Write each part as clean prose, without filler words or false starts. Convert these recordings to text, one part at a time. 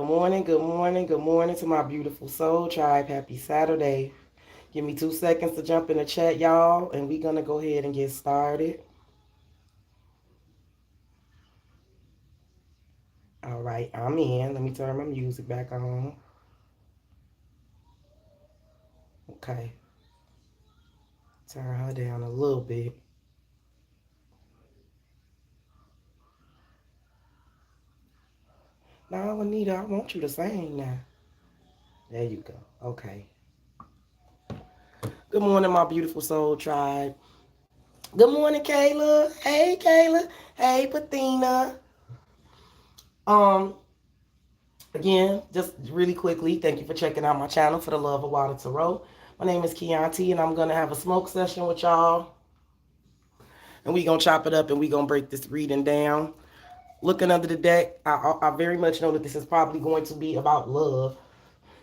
morning, good morning, good morning to my beautiful soul tribe. Happy Saturday. Give me 2 seconds to jump in the chat, y'all, and we're going to go ahead and get started. All right, I'm in. Let me turn my music back on. Okay. Turn her down a little bit. Now, Anita, I want you to sing now. There you go. Okay. Good morning, my beautiful soul tribe. Good morning, Kayla. Hey, Kayla. Hey, Pathina. Um, Again, just really quickly, thank you for checking out my channel for the love of water tarot. My name is Keonti, and I'm gonna have a smoke session with y'all, and we gonna chop it up and we gonna break this reading down. Looking under the deck, I very much know that this is probably going to be about love,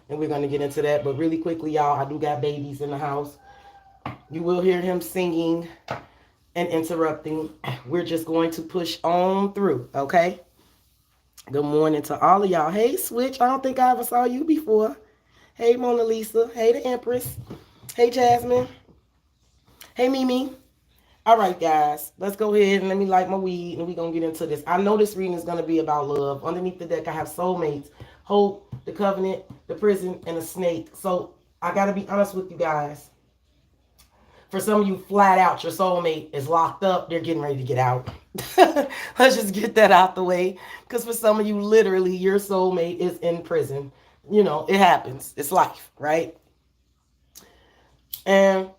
and we're gonna get into that. But really quickly, y'all, I do got babies in the house. You will hear him singing and interrupting. We're just going to push on through, okay? Good morning to all of y'all. Hey, Switch. I don't think I ever saw you before. Hey, Mona Lisa. Hey, the Empress. Hey, Jasmine. Hey, Mimi. All right, guys. Let's go ahead and let me light my weed and we're going to get into this. I know this reading is going to be about love. Underneath the deck, I have soulmates, hope, the covenant, the prison, and the snake. So I got to be honest with you guys. For some of you, flat out, your soulmate is locked up. They're getting ready to get out. Let's just get that out the way. Because for some of you, literally, your soulmate is in prison. You know, it happens. It's life, right? And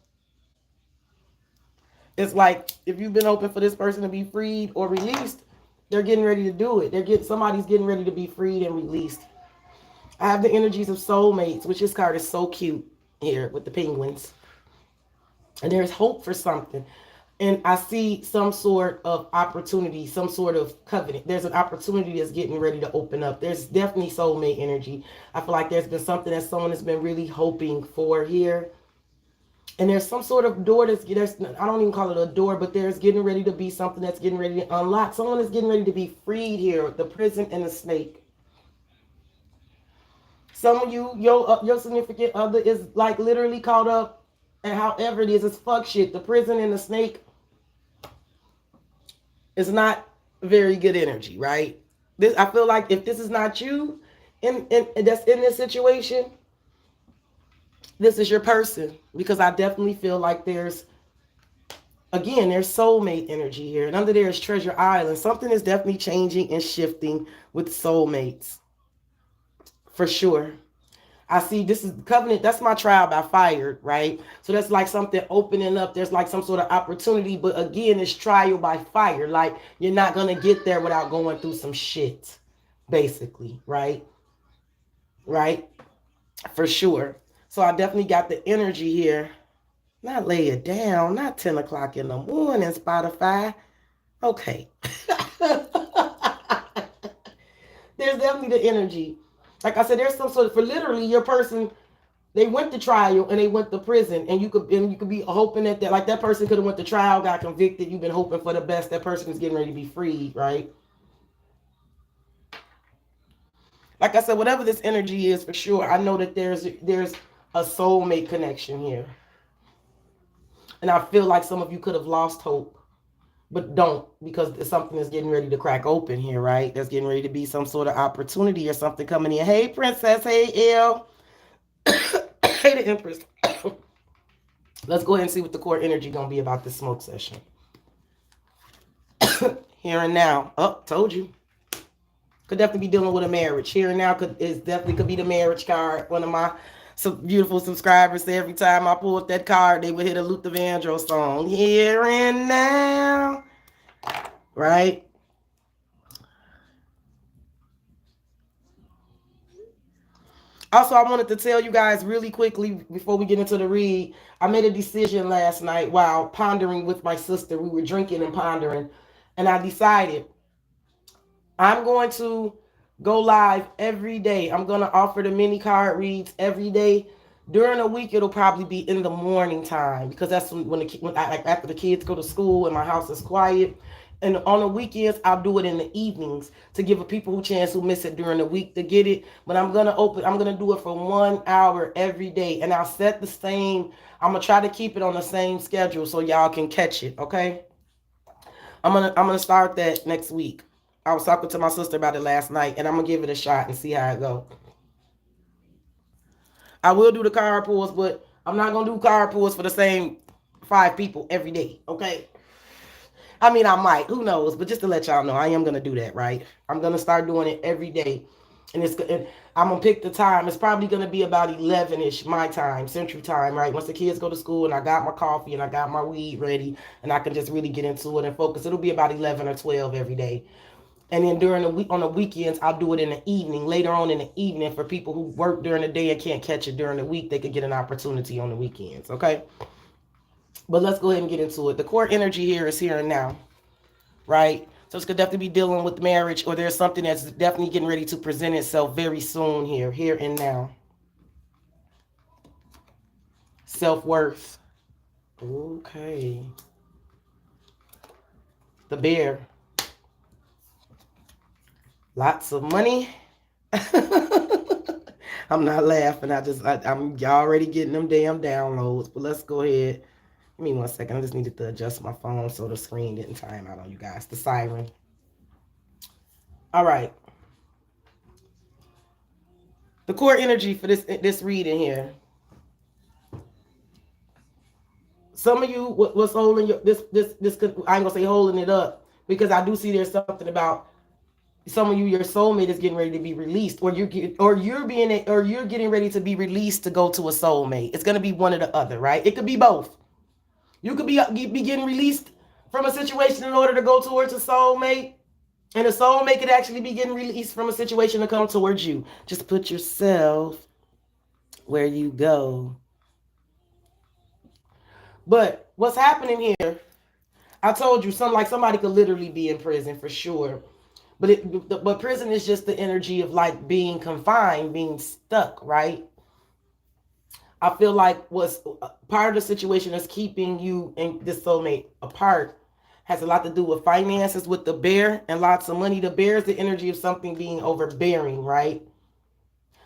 it's like, if you've been hoping for this person to be freed or released, they're getting ready to do it. Somebody's getting ready to be freed and released. I have the energies of soulmates, which this card is so cute here with the penguins. And there's hope for something. And I see some sort of opportunity, some sort of covenant. There's an opportunity that's getting ready to open up. There's definitely soulmate energy. I feel like there's been something that someone has been really hoping for here. And there's some sort of door I don't even call it a door, but there's getting ready to be something that's getting ready to unlock. Someone is getting ready to be freed here. The prison and the snake. Some of you, your significant other is like literally caught up. And however it is, it's fuck shit. The prison and the snake is not very good energy, right? I feel like if this is not you in that's in this situation, this is your person. Because I definitely feel like there's soulmate energy here. And under there is Treasure Island. Something is definitely changing and shifting with soulmates. For sure. I see this is covenant. That's my trial by fire, right? So that's like something opening up. There's like some sort of opportunity. But again, it's trial by fire. Like you're not going to get there without going through some shit, basically, right? Right? For sure. So I definitely got the energy here. Not lay it down. Not 10 o'clock in the morning, Spotify. Okay. There's definitely the energy. Like I said, there's some sort of, for literally your person, they went to trial and they went to prison, and you could be hoping that like that person could have went to trial, got convicted. You've been hoping for the best. That person is getting ready to be freed, right? Like I said, whatever this energy is, for sure, I know that there's a soulmate connection here, and I feel like some of you could have lost hope, but don't, because something is getting ready to crack open here, right? There's getting ready to be some sort of opportunity or something coming in. Hey, Princess. Hey, Elle. Hey, the Empress. Let's go ahead and see what the core energy gonna be about this smoke session. Here and now. Oh, told you. Could definitely be dealing with a marriage. Here and now could be the marriage card. One of my beautiful subscribers say every time I pull up that card, they would hit a Luther Vandross song. Here and now. Right? Also, I wanted to tell you guys really quickly before we get into the read, I made a decision last night while pondering with my sister. We were drinking and pondering, and I decided I'm going to go live every day. I'm going to offer the mini card reads every day. During the week, it'll probably be in the morning time, because that's when after the kids go to school and my house is quiet. And on the weekends, I'll do it in the evenings to give a people who chance who miss it during the week to get it. But I'm gonna do it for 1 hour every day. And I'll set the same, I'm gonna try to keep it on the same schedule so y'all can catch it, okay? I'm gonna start that next week. I was talking to my sister about it last night, and I'm gonna give it a shot and see how it go. I will do the card pulls, but I'm not gonna do card pulls for the same 5 people every day, okay? I mean, I might, who knows? But just to let y'all know, I am gonna do that, right? I'm gonna start doing it every day, and I'm gonna pick the time. It's probably gonna be about 11ish my time, Central Time, right? Once the kids go to school and I got my coffee and I got my weed ready, and I can just really get into it and focus. It'll be about 11 or 12 every day. And then during the week, on the weekends, I'll do it in the evening, later on in the evening, for people who work during the day and can't catch it during the week. They could get an opportunity on the weekends, okay? But let's go ahead and get into it. The core energy here is here and now, right? So it's going to definitely be dealing with marriage, or there's something that's definitely getting ready to present itself very soon here and now. Self-worth. Okay. The bear. Lots of money. I'm not laughing. I'm already getting them damn downloads. But let's go ahead. Give me 1 second. I just needed to adjust my phone so the screen didn't time out on you guys. The siren. All right. The core energy for this reading here. Some of you, what's holding this? I ain't gonna say holding it up, because I do see there's something about some of you. Your soulmate is getting ready to be released, or you're getting ready to be released to go to a soulmate. It's gonna be one or the other, right? It could be both. You could be getting released from a situation in order to go towards a soulmate, and a soulmate could actually be getting released from a situation to come towards you. Just put yourself where you go. But what's happening here? I told you, somebody could literally be in prison for sure. But prison is just the energy of like being confined, being stuck, right? I feel like what's part of the situation that's keeping you and this soulmate apart has a lot to do with finances, with the bear, and lots of money. The bear is the energy of something being overbearing, right?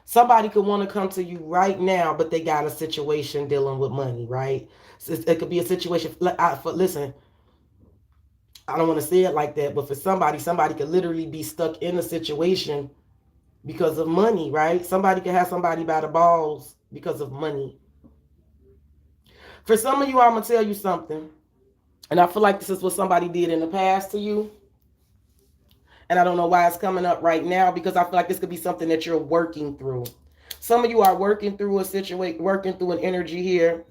Somebody could want to come to you right now, but they got a situation dealing with money, right? So it could be a situation. Listen, I don't want to say it like that, but for somebody could literally be stuck in a situation because of money, right? Somebody could have somebody by the balls because of money. For some of you, I'm going to tell you something. And I feel like this is what somebody did in the past to you. And I don't know why it's coming up right now, because I feel like this could be something that you're working through. Some of you are working through a situation, working through an energy here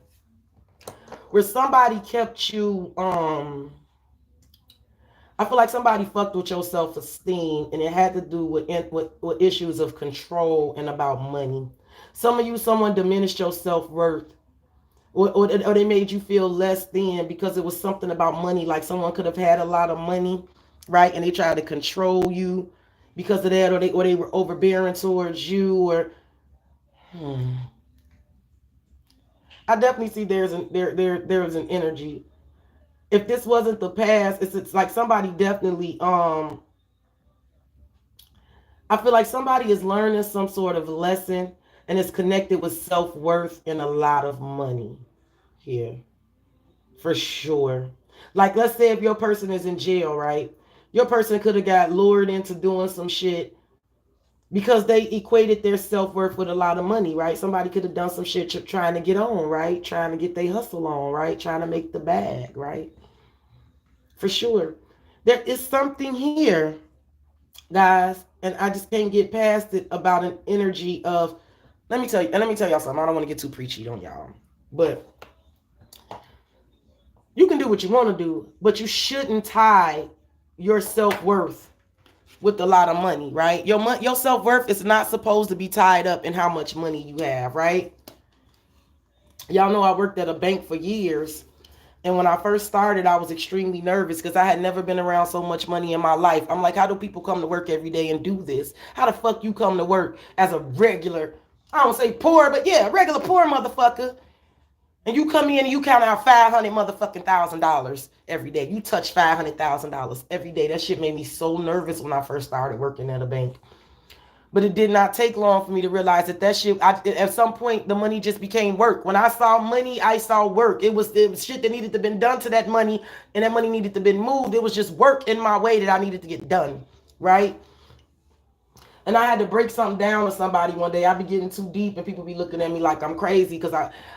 where somebody kept you, I feel like somebody fucked with your self-esteem, and it had to do with issues of control and about money. Some of you, someone diminished your self-worth, or they made you feel less than because it was something about money. Like someone could have had a lot of money, right? And they tried to control you because of that, or they were overbearing towards you, or I definitely see there's an energy. If this wasn't the past, it's like somebody definitely, I feel like somebody is learning some sort of lesson, and it's connected with self-worth and a lot of money here. For sure. Like, let's say if your person is in jail, right? Your person could have got lured into doing some shit because they equated their self-worth with a lot of money, right? Somebody could have done some shit trying to get on, right? Trying to get their hustle on, right? Trying to make the bag, right? For sure. There is something here, guys, and I just can't get past it, about an energy of, let me tell y'all something. I don't want to get too preachy on y'all, but you can do what you want to do, but you shouldn't tie your self-worth with a lot of money, right? Your self-worth is not supposed to be tied up in how much money you have, right? Y'all know I worked at a bank for years. And when I first started, I was extremely nervous because I had never been around so much money in my life. I'm like, how do people come to work every day and do this? How the fuck you come to work as a regular, I don't say poor, but yeah, regular poor motherfucker, And you come in and you count out $500,000 every day. You touch $500,000 every day. That shit made me so nervous when I first started working at a bank. But it did not take long for me to realize that shit, at some point, the money just became work. When I saw money, I saw work. It was shit that needed to been done to that money, and that money needed to been moved. It was just work in my way that I needed to get done, right? And I had to break something down to somebody one day. I be getting too deep, and people be looking at me like I'm crazy because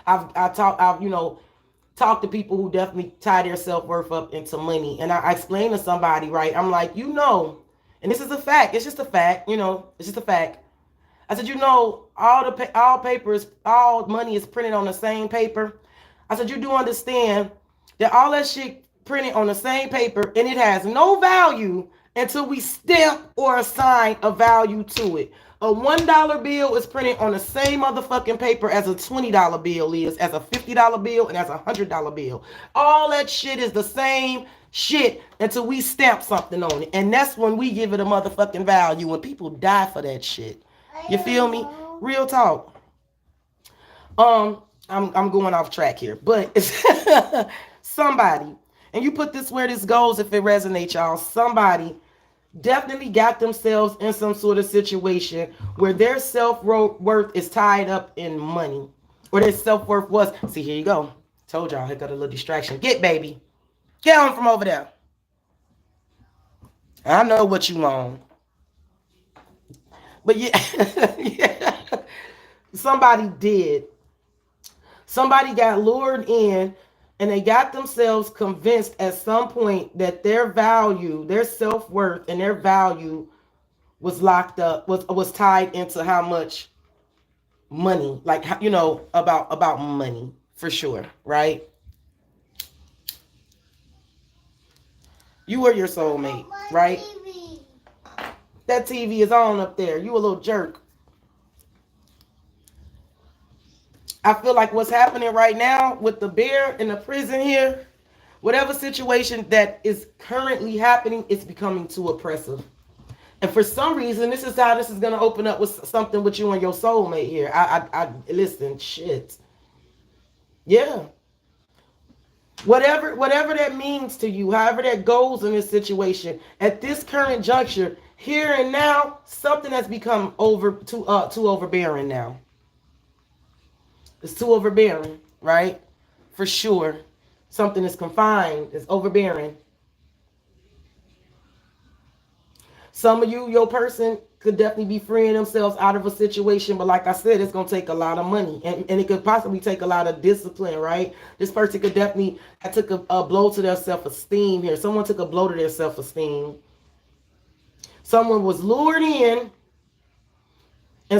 I've talked to people who definitely tie their self-worth up into money. And I explained to somebody, right? I'm like, and this is a fact. It's just a fact, it's just a fact. I said, all papers, all money is printed on the same paper. I said, you do understand that all that shit printed on the same paper and it has no value until we stamp or assign a value to it. A $1 bill is printed on the same motherfucking paper as a $20 bill is, as a $50 bill, and as a $100 bill. All that shit is the same shit until we stamp something on it. And that's when we give it a motherfucking value, when people die for that shit. You feel me? Real talk. I'm going off track here, but it's somebody, and you put this where this goes if it resonates, y'all. Somebody definitely got themselves in some sort of situation where their self-worth is tied up in money, or their self-worth was. See, here you go. Told y'all, I got a little distraction. Get, baby. Get on from over there. I know what you want. But yeah, yeah. Somebody did. Somebody got lured in, and they got themselves convinced at some point that their value, their self-worth, and their value was locked up, was tied into how much money, like, about money, for sure, right? You are your soulmate, right? TV. That TV is on up there. You a little jerk. I feel like what's happening right now with the bear in the prison here, whatever situation that is currently happening, it's becoming too oppressive. And for some reason, this is how this is going to open up with something with you and your soulmate here. I listen, shit. Yeah. Whatever that means to you, however that goes in this situation, at this current juncture, here and now, something has become too overbearing now. It's too overbearing, right? For sure. Something is confined, it's overbearing. Some of you, your person, could definitely be freeing themselves out of a situation, but like I said, it's going to take a lot of money, and it could possibly take a lot of discipline, right? This person could definitely have took a blow to their self-esteem here. Someone took a blow to their self-esteem. Someone was lured in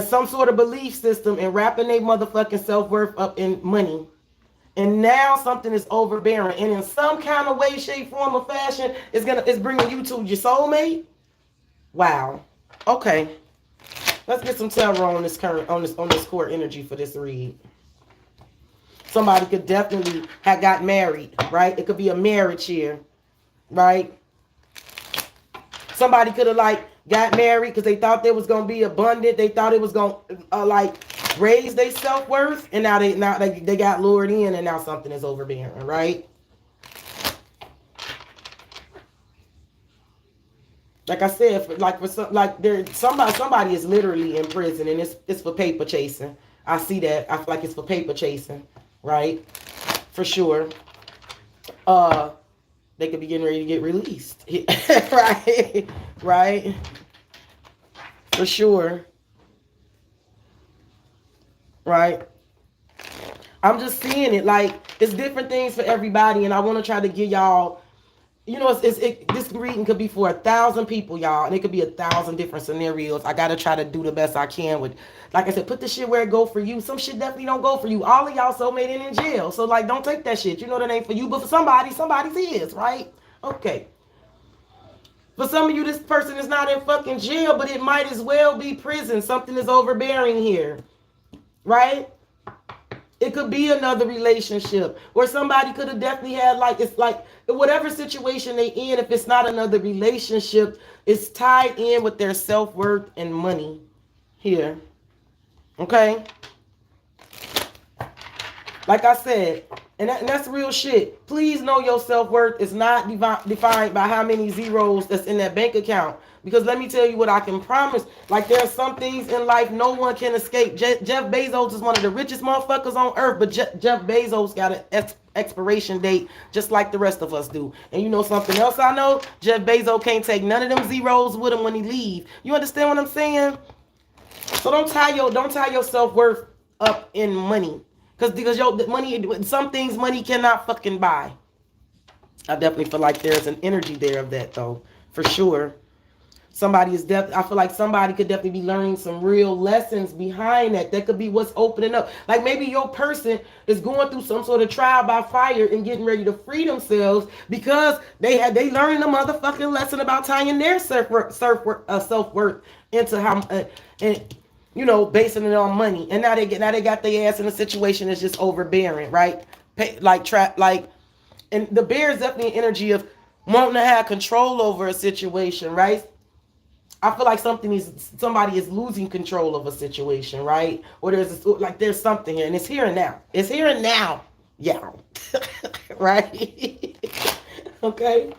some sort of belief system and wrapping their motherfucking self-worth up in money. And now something is overbearing, and in some kind of way, shape, form, or fashion, it's bringing you to your soulmate. Wow. Okay. Let's get some tarot on this core energy for this read. Somebody could definitely have got married, right? It could be a marriage here, right? Somebody could have got married because they thought they was gonna be abundant. They thought it was gonna raise their self-worth, and now they got lured in, and now something is overbearing, right? Like I said, somebody is literally in prison, and it's for paper chasing. I see that. I feel like it's for paper chasing, right? For sure. They could be getting ready to get released, right? Right? For sure. Right? I'm just seeing it like it's different things for everybody, and I want to try to give y'all. This reading could be for 1,000 people, y'all, and it could be 1,000 different scenarios. I gotta try to do the best I can with, like I said, put the shit where it go for you. Some shit definitely don't go for you. All of y'all soulmate in jail, so don't take that shit. You know that ain't for you, but for somebody's is, right? Okay. For some of you, this person is not in fucking jail, but it might as well be prison. Something is overbearing here, right? It could be another relationship, or somebody could have definitely had whatever situation they in. If it's not another relationship, it's tied in with their self-worth and money here. Okay. Like I said, and that's real shit. Please know your self-worth is not defined by how many zeros that's in that bank account. Because let me tell you what I can promise. Like, there's some things in life no one can escape. Jeff Bezos is one of the richest motherfuckers on earth, but Jeff Bezos got an expiration date just like the rest of us do. And you know something else I know? Jeff Bezos can't take none of them zeros with him when he leave. You understand what I'm saying? So don't tie your self-worth up in money. Because your money, some things money cannot fucking buy. I definitely feel like there's an energy there of that though. For sure. I feel like somebody could definitely be learning some real lessons behind that. That could be what's opening up. Like maybe your person is going through some sort of trial by fire and getting ready to free themselves because they learned a motherfucking lesson about tying their self-worth into how and you know, basing it on money. And now they got their ass in a situation that's just overbearing, right? And the bear is definitely an energy of wanting to have control over a situation, right? I feel like somebody is losing control of a situation, right? Or there's something here, and it's here and now. It's here and now, yeah, right? Okay.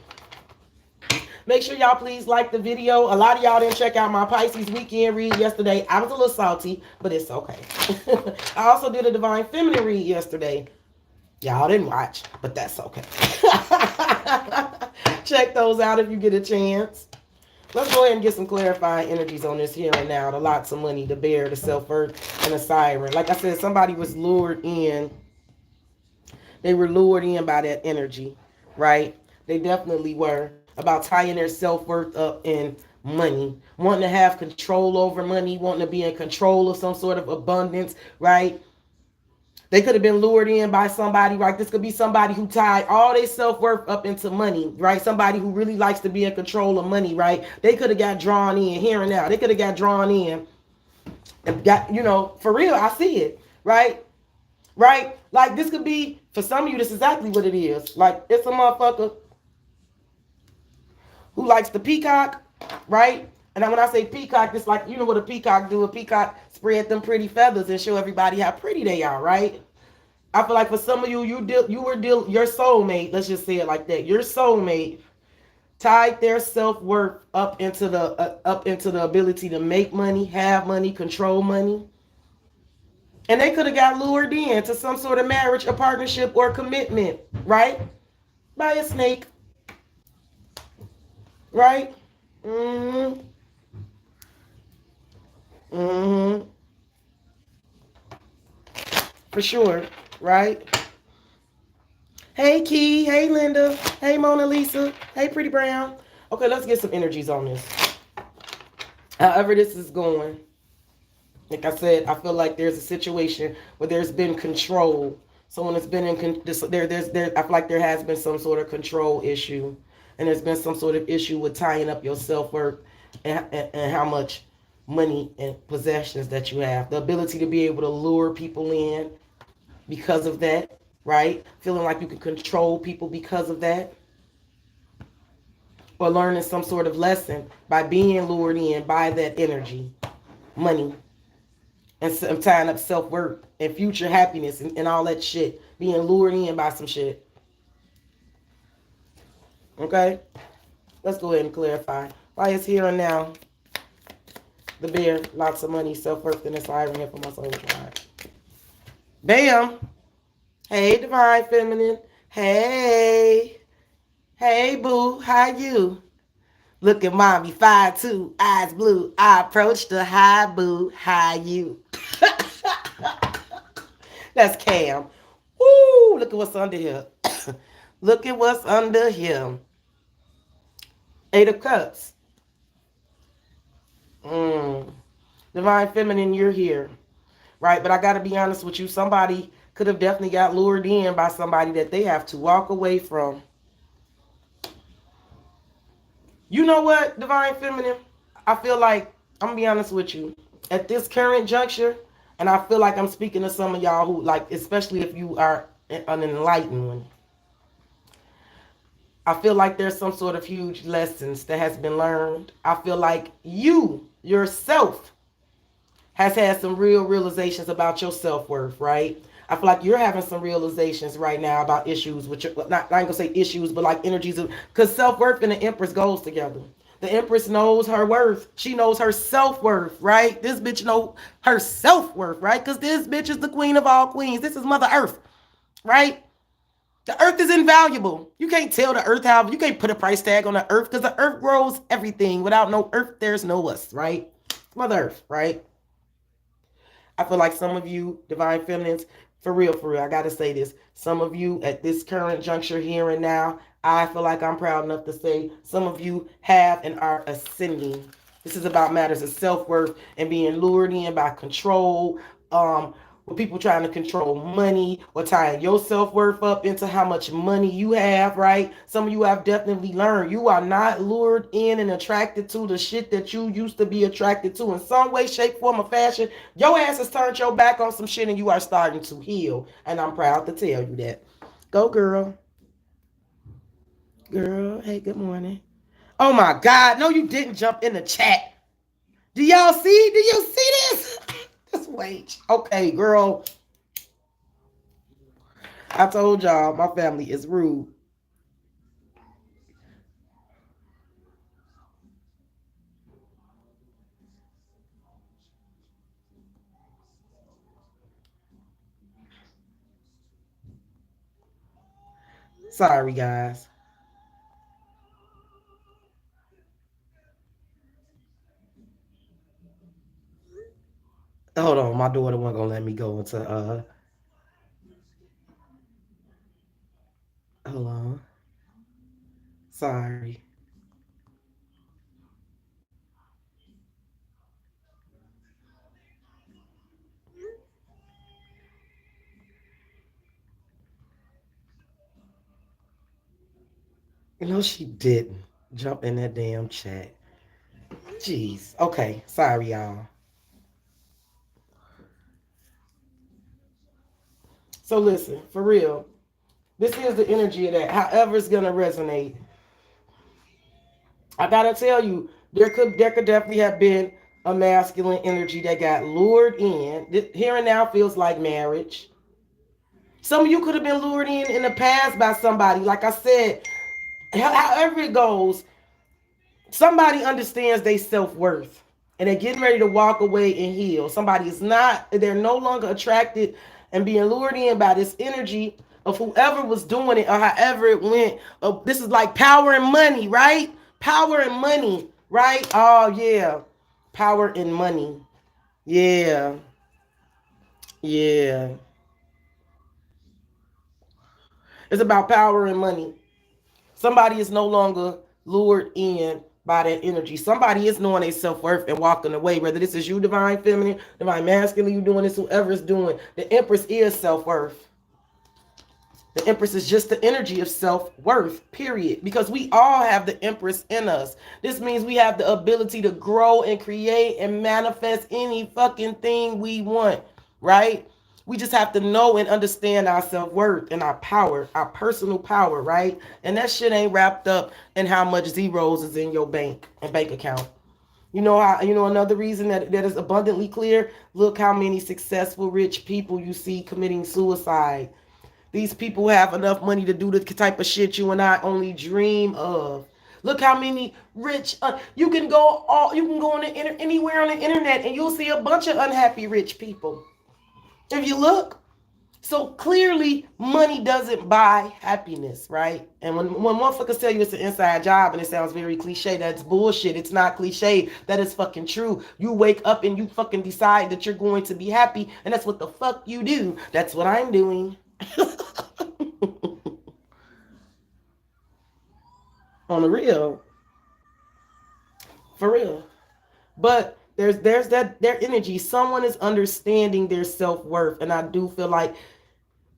Make sure y'all please like the video. A lot of y'all didn't check out my Pisces weekend read yesterday. I was a little salty, but it's okay. I also did a Divine Feminine read yesterday. Y'all didn't watch, but that's okay. Check those out if you get a chance. Let's go ahead and get some clarifying energies on this here and now. The lots of money, the bear, the self-worth, and the siren. Like I said, somebody was lured in. They were lured in by that energy, right? They definitely were. About tying their self-worth up in money. Wanting to have control over money. Wanting to be in control of some sort of abundance, right? They could have been lured in by somebody, right? This could be somebody who tied all their self-worth up into money, right? Somebody who really likes to be in control of money, right? They could have got drawn in here and now. They could have got drawn in and got, you know, for real, I see it, right? Right? Like this could be, for some of you, this is exactly what it is. Like it's a motherfucker who likes the peacock, right? And when I say peacock, it's like, you know what a peacock do? A peacock spread them pretty feathers and show everybody how pretty they are, right? I feel like for some of you, your soulmate, let's just say it like that. Your soulmate tied their self-worth up into the ability to make money, have money, control money. And they could have got lured in to some sort of marriage, a partnership, or commitment, right? By a snake. Right? Mm-hmm. Mm-hmm. For sure, right? Hey, Key. Hey, Linda. Hey, Mona Lisa. Hey, Pretty Brown. Okay, let's get some energies on this. However this is going, like I said, I feel like there's a situation where there's been control. Someone has been in I feel like there has been some sort of control issue. And there's been some sort of issue with tying up your self-worth and how much money and possessions that you have. The ability to be able to lure people in because of that, right? Feeling like you can control people because of that. Or learning some sort of lesson by being lured in by that energy, money, and tying up self-worth and future happiness and all that shit. Being lured in by some shit. Okay, let's go ahead and clarify. Why is here and now? The bear, lots of money, self-worth, and the siren here for my soul tribe. Bam. Hey, Divine Feminine. Hey. Hey, boo. How you? Look at mommy, 5'2", eyes blue. I approached the high boo. How you? That's Cam. Woo, look at what's under here. Look at what's under here. 8 of Cups. Divine Feminine, you're here. Right? But I got to be honest with you. Somebody could have definitely got lured in by somebody that they have to walk away from. You know what, Divine Feminine? I feel like, I'm going to be honest with you. At this current juncture, and I feel like I'm speaking to some of y'all who, like, especially if you are an enlightened one. I feel like there's some sort of huge lessons that has been learned. I feel like you, yourself, has had some real realizations about your self-worth, right? I feel like you're having some realizations right now about issues, which are not I ain't gonna say issues, but like energies of, because self-worth and the Empress goes together. The Empress knows her worth. She knows her self-worth, right? This bitch know her self-worth, right? Because this bitch is the queen of all queens. This is Mother Earth, right? The earth is invaluable. You can't tell the earth how, you can't put a price tag on the earth because the earth grows everything. Without no earth, there's no us, right? Mother Earth, right? I feel like some of you, divine feminines, for real, I gotta say this. Some of you at this current juncture here and now, I feel like I'm proud enough to say some of you have and are ascending. This is about matters of self-worth and being lured in by control, with people trying to control money or tying your self-worth up into how much money you have, right? Some of you have definitely learned you are not lured in and attracted to the shit that you used to be attracted to in some way, shape, form, or fashion. Your ass has turned your back on some shit and you are starting to heal. And I'm proud to tell you that. Go, girl. Girl, hey, good morning. Oh my God, no, you didn't jump in the chat. Do y'all see? Do you see this? Just wait. Okay, girl. I told y'all my family is rude. Sorry, guys. Hold on, my daughter wasn't gonna let me go into hold on. Sorry. You know she didn't jump in that damn chat. Jeez. Okay. Sorry, y'all. So listen, for real. This is the energy of that. However it's gonna resonate. I gotta tell you, there could definitely have been a masculine energy that got lured in. Here and now feels like marriage. Some of you could have been lured in the past by somebody. Like I said, however it goes, somebody understands their self-worth and they're getting ready to walk away and heal. Somebody is not, they're no longer attracted and being lured in by this energy of whoever was doing it or however it went. This is like power and money, right? Power and money, right? Oh yeah, power and money. Yeah, yeah. It's about power and money. Somebody is no longer lured in by that energy. Somebody is knowing their self-worth and walking away. Whether this is you, divine feminine, divine masculine, you doing this, whoever is doing. The Empress is self-worth. The Empress is just the energy of self-worth, period. Because we all have the Empress in us. This means we have the ability to grow and create and manifest any fucking thing we want, right? We just have to know and understand our self-worth and our power, our personal power, right? And that shit ain't wrapped up in how much zeros is in your bank account. Another reason that is abundantly clear, look how many successful rich people you see committing suicide. These people have enough money to do the type of shit you and I only dream of. Look how many rich you can go on anywhere on the internet and you'll see a bunch of unhappy rich people. If you look, so clearly money doesn't buy happiness, right? And when motherfuckers tell you it's an inside job and it sounds very cliche, that's bullshit. It's not cliche. That is fucking true. You wake up and you fucking decide that you're going to be happy, and that's what the fuck you do. That's what I'm doing. On the real. For real. But there's that their energy. Someone is understanding their self-worth. And I do feel like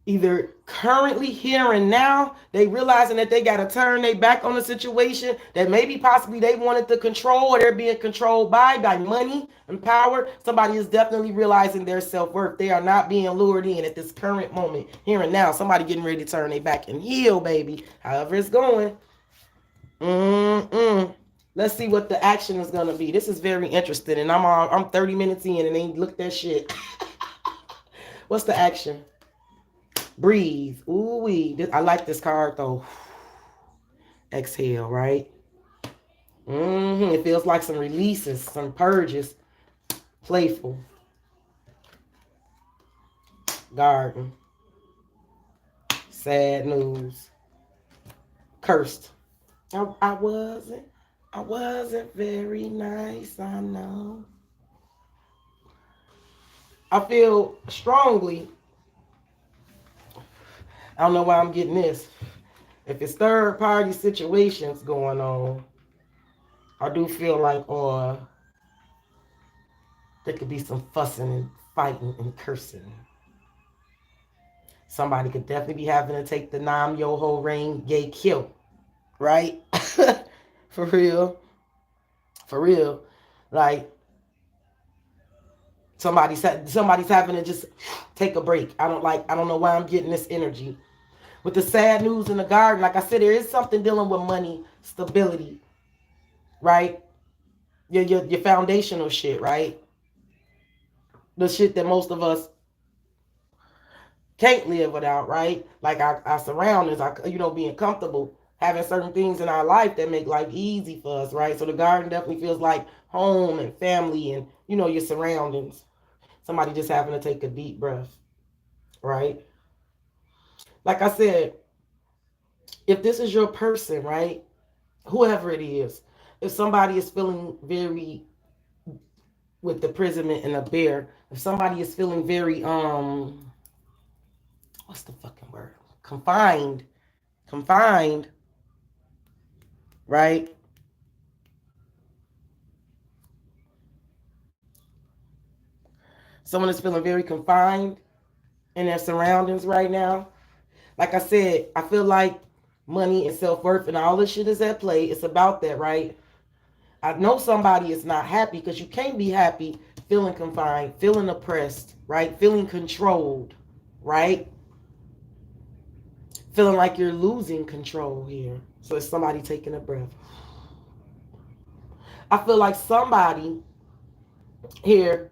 either currently here and now, they realizing that they got to turn their back on the situation that maybe possibly they wanted to control or they're being controlled by money and power. Somebody is definitely realizing their self-worth. They are not being lured in at this current moment, here and now. Somebody getting ready to turn their back and heal, baby. However it's going. Let's see what the action is gonna be. This is very interesting, and I'm 30 minutes in and ain't looked at shit. What's the action? Breathe. Ooh wee. I like this card though. Exhale, right? It feels like some releases, some purges. Playful. Garden. Sad news. Cursed. I wasn't very nice, I know. I feel strongly, I don't know why I'm getting this. If it's third party situations going on, I do feel like there could be some fussing and fighting and cursing. Somebody could definitely be having to take the Nam Yoho Rain Gay Kill. Right? For real. For real. Like somebody's having to just take a break. I don't know why I'm getting this energy. With the sad news in the garden, like I said, there is something dealing with money, stability, right? Your foundational shit, right? The shit that most of us can't live without, right? Like our surroundings, being comfortable, having certain things in our life that make life easy for us, right? So the garden definitely feels like home and family and, your surroundings. Somebody just having to take a deep breath, right? Like I said, if this is your person, right? Whoever it is, if somebody is feeling very with the imprisonment and a bear, if somebody is feeling very what's the fucking word? Confined, right? Someone is feeling very confined in their surroundings right now. Like I said, I feel like money and self-worth and all this shit is at play. It's about that, right? I know somebody is not happy because you can't be happy feeling confined, feeling oppressed, right? Feeling controlled, right? Feeling like you're losing control here. So it's somebody taking a breath. I feel like somebody here,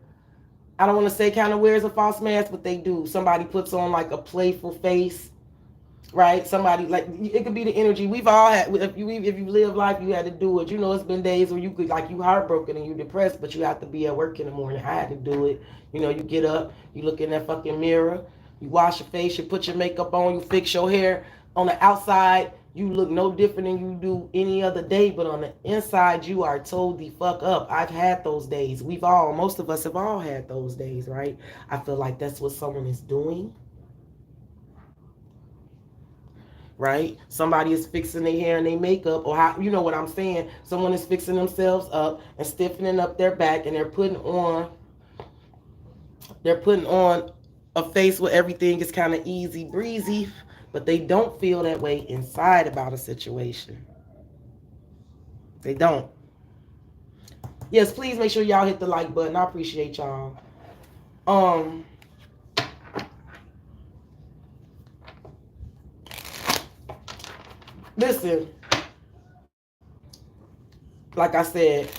I don't want to say kind of wears a false mask, but they do. Somebody puts on like a playful face, right? Somebody, like, it could be the energy we've all had. If you live life, you had to do it. It's been days where you could, like, you heartbroken and you depressed, but you have to be at work in the morning. I had to do it. You get up, you look in that fucking mirror, you wash your face, you put your makeup on, you fix your hair. On the outside, you look no different than you do any other day, but on the inside, you are told the fuck up. I've had those days. Most of us have all had those days, right? I feel like that's what someone is doing. Right? Somebody is fixing their hair and their makeup, or how, you know what I'm saying? Someone is fixing themselves up and stiffening up their back, and they're putting on a face where everything is kind of easy breezy, but they don't feel that way inside about a situation. They don't. Yes, please make sure y'all hit the like button. I appreciate y'all. Listen, like I said,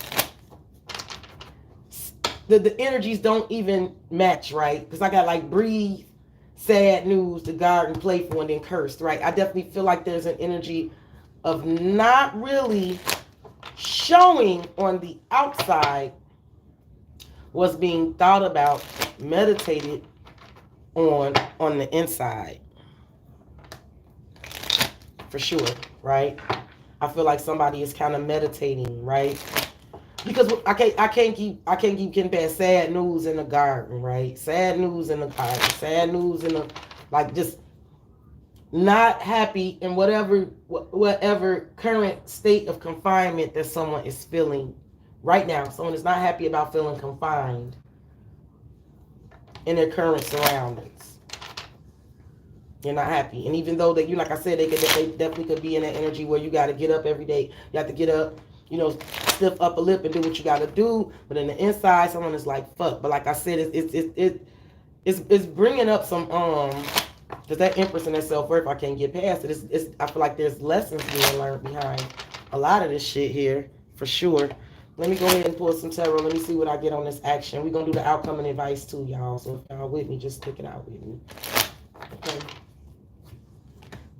the energies don't even match, right? Because I got like breathe, sad news, the garden, playful, and then cursed, right? I definitely feel like there's an energy of not really showing on the outside what's being thought about, meditated on the inside. For sure, right? I feel like somebody is kind of meditating, right? Because I can't keep getting past sad news in the garden, right? Sad news in the garden, sad news in the, like, just not happy in whatever current state of confinement that someone is feeling right now. Someone is not happy about feeling confined in their current surroundings. You're not happy. And even though that, like I said, they definitely could be in that energy where you got to get up every day. You have to get up, stiff upper lip and do what you got to do. But in the inside, someone is like, fuck. But like I said, it's bringing up some, because that Empress and that self-worth, I can't get past it. I feel like there's lessons being learned behind a lot of this shit here, for sure. Let me go ahead and pull some tarot. Let me see what I get on this action. We're going to do the outcome and advice too, y'all. So if y'all with me, just stick it out with me. Okay.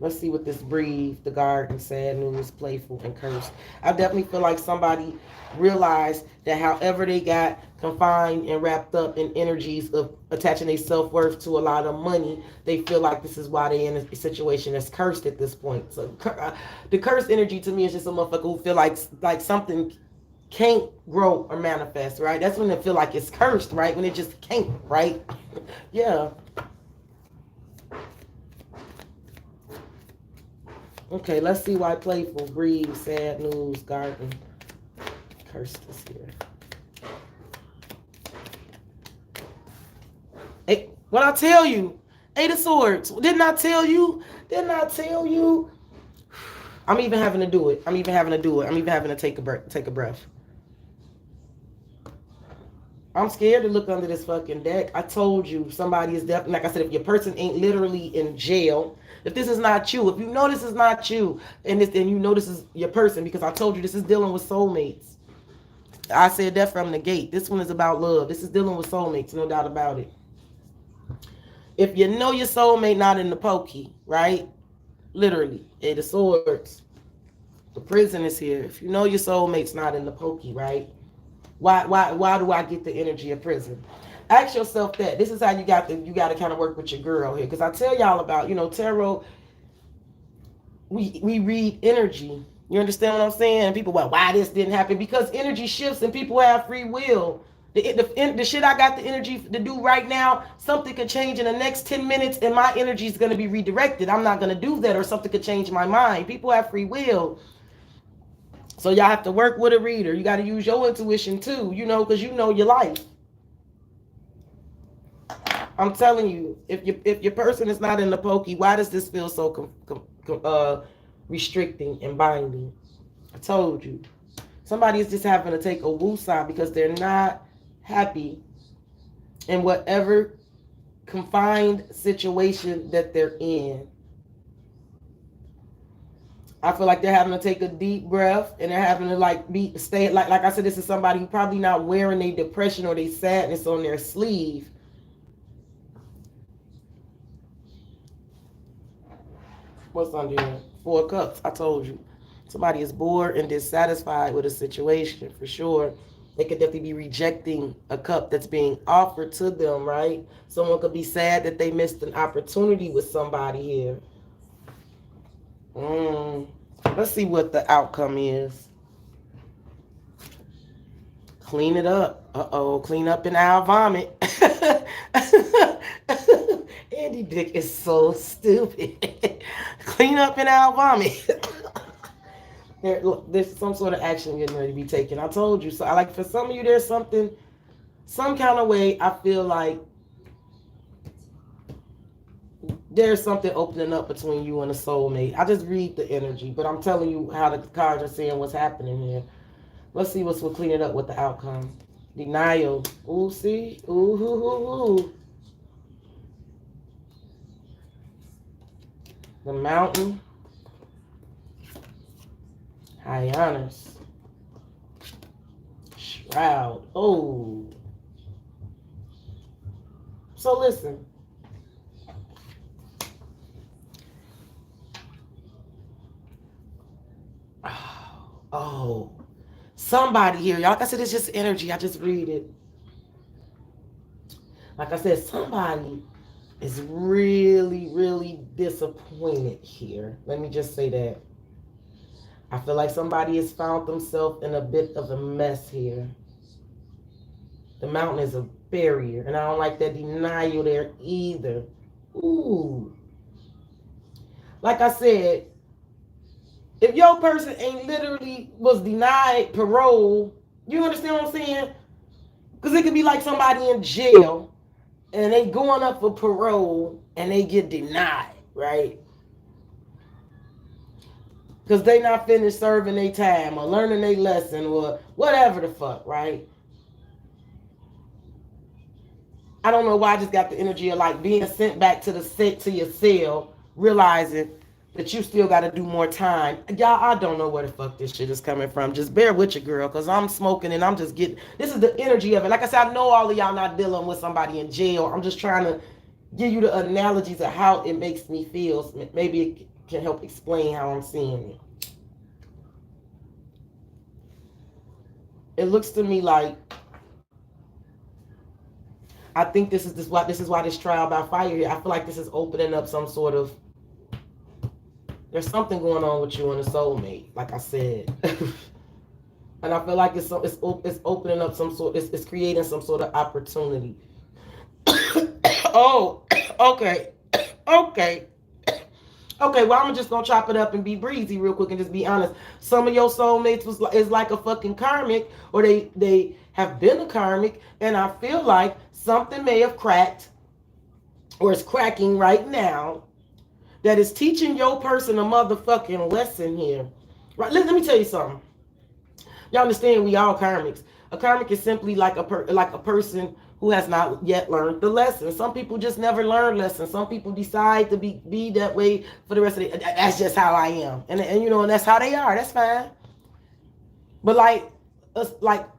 Let's see what this breathe, the garden, sad news, playful, and cursed. I definitely feel like somebody realized that however they got confined and wrapped up in energies of attaching their self-worth to a lot of money, they feel like this is why they're in a situation that's cursed at this point. So the cursed energy to me is just a motherfucker who feel like something can't grow or manifest, right? That's when they feel like it's cursed, right? When it just can't, right? Yeah. Okay, let's see why playful, breathe, sad news, garden, cursed is here. Hey, what I tell you? Eight of Swords. Didn't I tell you? Didn't I tell you? I'm even having to do it. I'm even having to take a breath. I'm scared to look under this fucking deck. I told you somebody is definitely, like I said, if your person ain't literally in jail, if this is not you, if you know this is not you, and you know this is your person, because I told you this is dealing with soulmates. I said that from the gate. This one is about love. This is dealing with soulmates, no doubt about it. If you know your soulmate not in the pokey, right? Literally, Eight of Swords. The prison is here. If you know your soulmate's not in the pokey, right? Why do I get the energy of prison? Ask yourself that. This is how you got to kind of work with your girl here. Because I tell y'all about, tarot, we read energy. You understand what I'm saying? People, well, why this didn't happen? Because energy shifts and people have free will. The shit I got the energy to do right now, something could change in the next 10 minutes and my energy is going to be redirected. I'm not going to do that, or something could change my mind. People have free will. So y'all have to work with a reader. You got to use your intuition too, because you know your life. I'm telling you, if your person is not in the pokey, why does this feel so restricting and binding? I told you. Somebody is just having to take a woosah because they're not happy in whatever confined situation that they're in. I feel like they're having to take a deep breath, and they're having to stay like I said, this is somebody who probably not wearing their depression or their sadness on their sleeve. What's under here? Four of Cups. I told you. Somebody is bored and dissatisfied with a situation, for sure. They could definitely be rejecting a cup that's being offered to them, right? Someone could be sad that they missed an opportunity with somebody here. Let's see what the outcome is. Clean it up. Uh-oh, clean up in our vomit. Andy Dick is so stupid. Clean up in our vomit. There's some sort of action getting ready to be taken. I told you. So for some of you, there's some kind of way I feel like there's something opening up between you and a soulmate. I just read the energy, but I'm telling you how the cards are saying what's happening here. Let's see what's cleaning up with the outcome. Denial. Ooh, see? Ooh. The Mountain. High Honors. Shroud. Oh. So listen. Oh, somebody here, y'all. Like I said, it's just energy. I just read it. Like I said, somebody is really, really disappointed here. Let me just say that. I feel like somebody has found themselves in a bit of a mess here. The Mountain is a barrier, and I don't like that denial there either. Ooh. Like I said, if your person ain't literally was denied parole, you understand what I'm saying? Because it could be like somebody in jail and they going up for parole and they get denied, right? Because they not finished serving their time or learning their lesson or whatever the fuck, right? I don't know why I just got the energy of being sent back to your cell, realizing that you still got to do more time. Y'all, I don't know where the fuck this shit is coming from. Just bear with your girl, because I'm smoking and I'm just getting... This is the energy of it. Like I said, I know all of y'all not dealing with somebody in jail. I'm just trying to give you the analogies of how it makes me feel. Maybe can help explain how I'm seeing it. It looks to me like, I think this is why this trial by fire here. I feel like this is opening up some sort of, there's something going on with you and a soulmate, like I said. And I feel like it's opening up some sort, it's creating some sort of opportunity. Oh, okay. Okay. Okay, well, I'm just gonna chop it up and be breezy real quick and just be honest. Some of your soulmates is like a fucking karmic, or they have been a karmic, and I feel like something may have cracked, or is cracking right now, that is teaching your person a motherfucking lesson here. Right? Let me tell you something. Y'all understand we all karmics. A karmic is simply like a person who has not yet learned the lesson. Some people just never learn lessons. Some people decide to be that way for the rest of the, that's just how I am. And you know, and that's how they are. That's fine. But like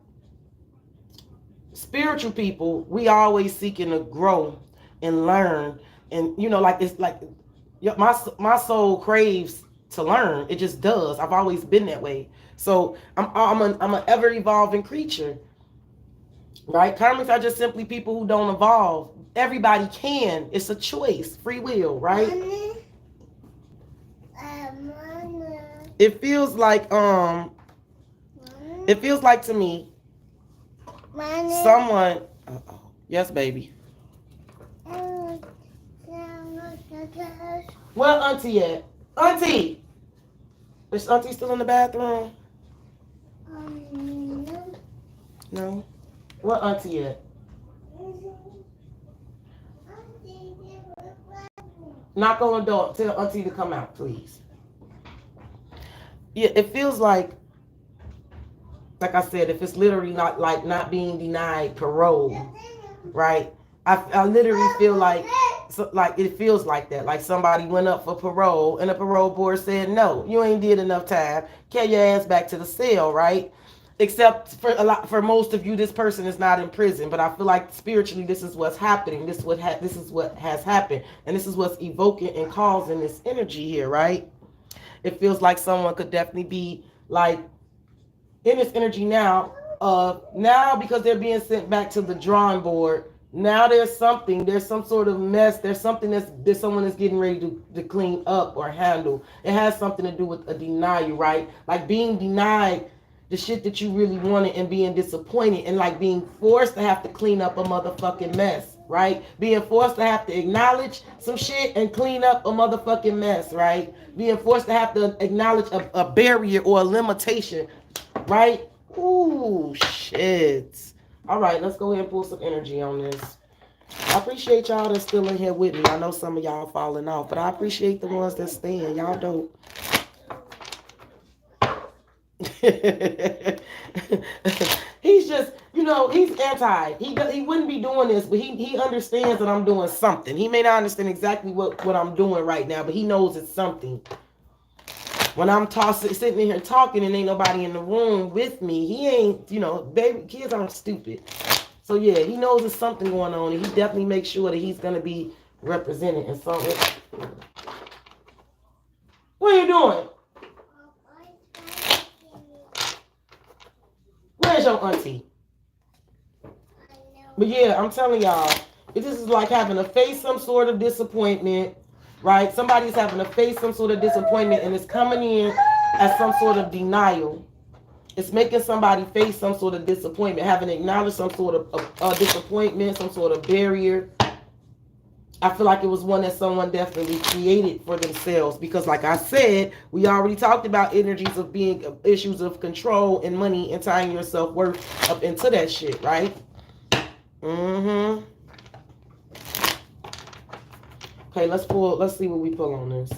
spiritual people, we always seeking to grow and learn. And you know, like it's like my soul craves to learn. It just does. I've always been that way. So I'm an ever evolving creature. Right? Karmics are just simply people who don't evolve. Everybody can. It's a choice. Free will, right? It feels like to me someone, yes, baby. Where Auntie at? Auntie! Is Auntie still in the bathroom? No. Where Auntie at? Knock on the door. Tell Auntie to come out, please. Yeah, it feels like I said, if it's literally not being denied parole, right? I literally feel like it feels like that. Like somebody went up for parole and the parole board said, no, you ain't did enough time. Carry your ass back to the cell, right? Except for most of you, this person is not in prison. But I feel like spiritually, this is what's happening. This is what has happened, and this is what's evoking and causing this energy here, right? It feels like someone could definitely be like in this energy now. Now because they're being sent back to the drawing board. Now there's some sort of mess. There's something there's someone that's getting ready to clean up or handle. It has something to do with a denial, right? Like being denied the shit that you really wanted and being disappointed and like being forced to have to clean up a motherfucking mess, right? Being forced to have to acknowledge some shit and clean up a motherfucking mess, right? Being forced to have to acknowledge a barrier or a limitation, right? Ooh, shit. All right, let's go ahead and pull some energy on this. I appreciate y'all that's still in here with me. I know some of y'all falling off, but I appreciate the ones that staying. Y'all dope. He's just, you know, he's anti. He wouldn't be doing this, but he understands that I'm doing something. He may not understand exactly what I'm doing right now, but he knows it's something. When I'm sitting in here talking and ain't nobody in the room with me, he ain't, you know, baby, kids aren't stupid. So yeah, he knows there's something going on, and he definitely makes sure that he's gonna be represented in some way. What are you doing? Where's your auntie? But yeah, I'm telling y'all, this is like having to face some sort of disappointment, right? Somebody's having to face some sort of disappointment, and it's coming in as some sort of denial. It's making somebody face some sort of disappointment, having to acknowledge some sort of disappointment, some sort of barrier. I feel like it was one that someone definitely created for themselves, because like I said, we already talked about energies of being issues of control and money and tying your self-worth up into that shit, right? Mm-hmm. Okay, let's see what we pull on this.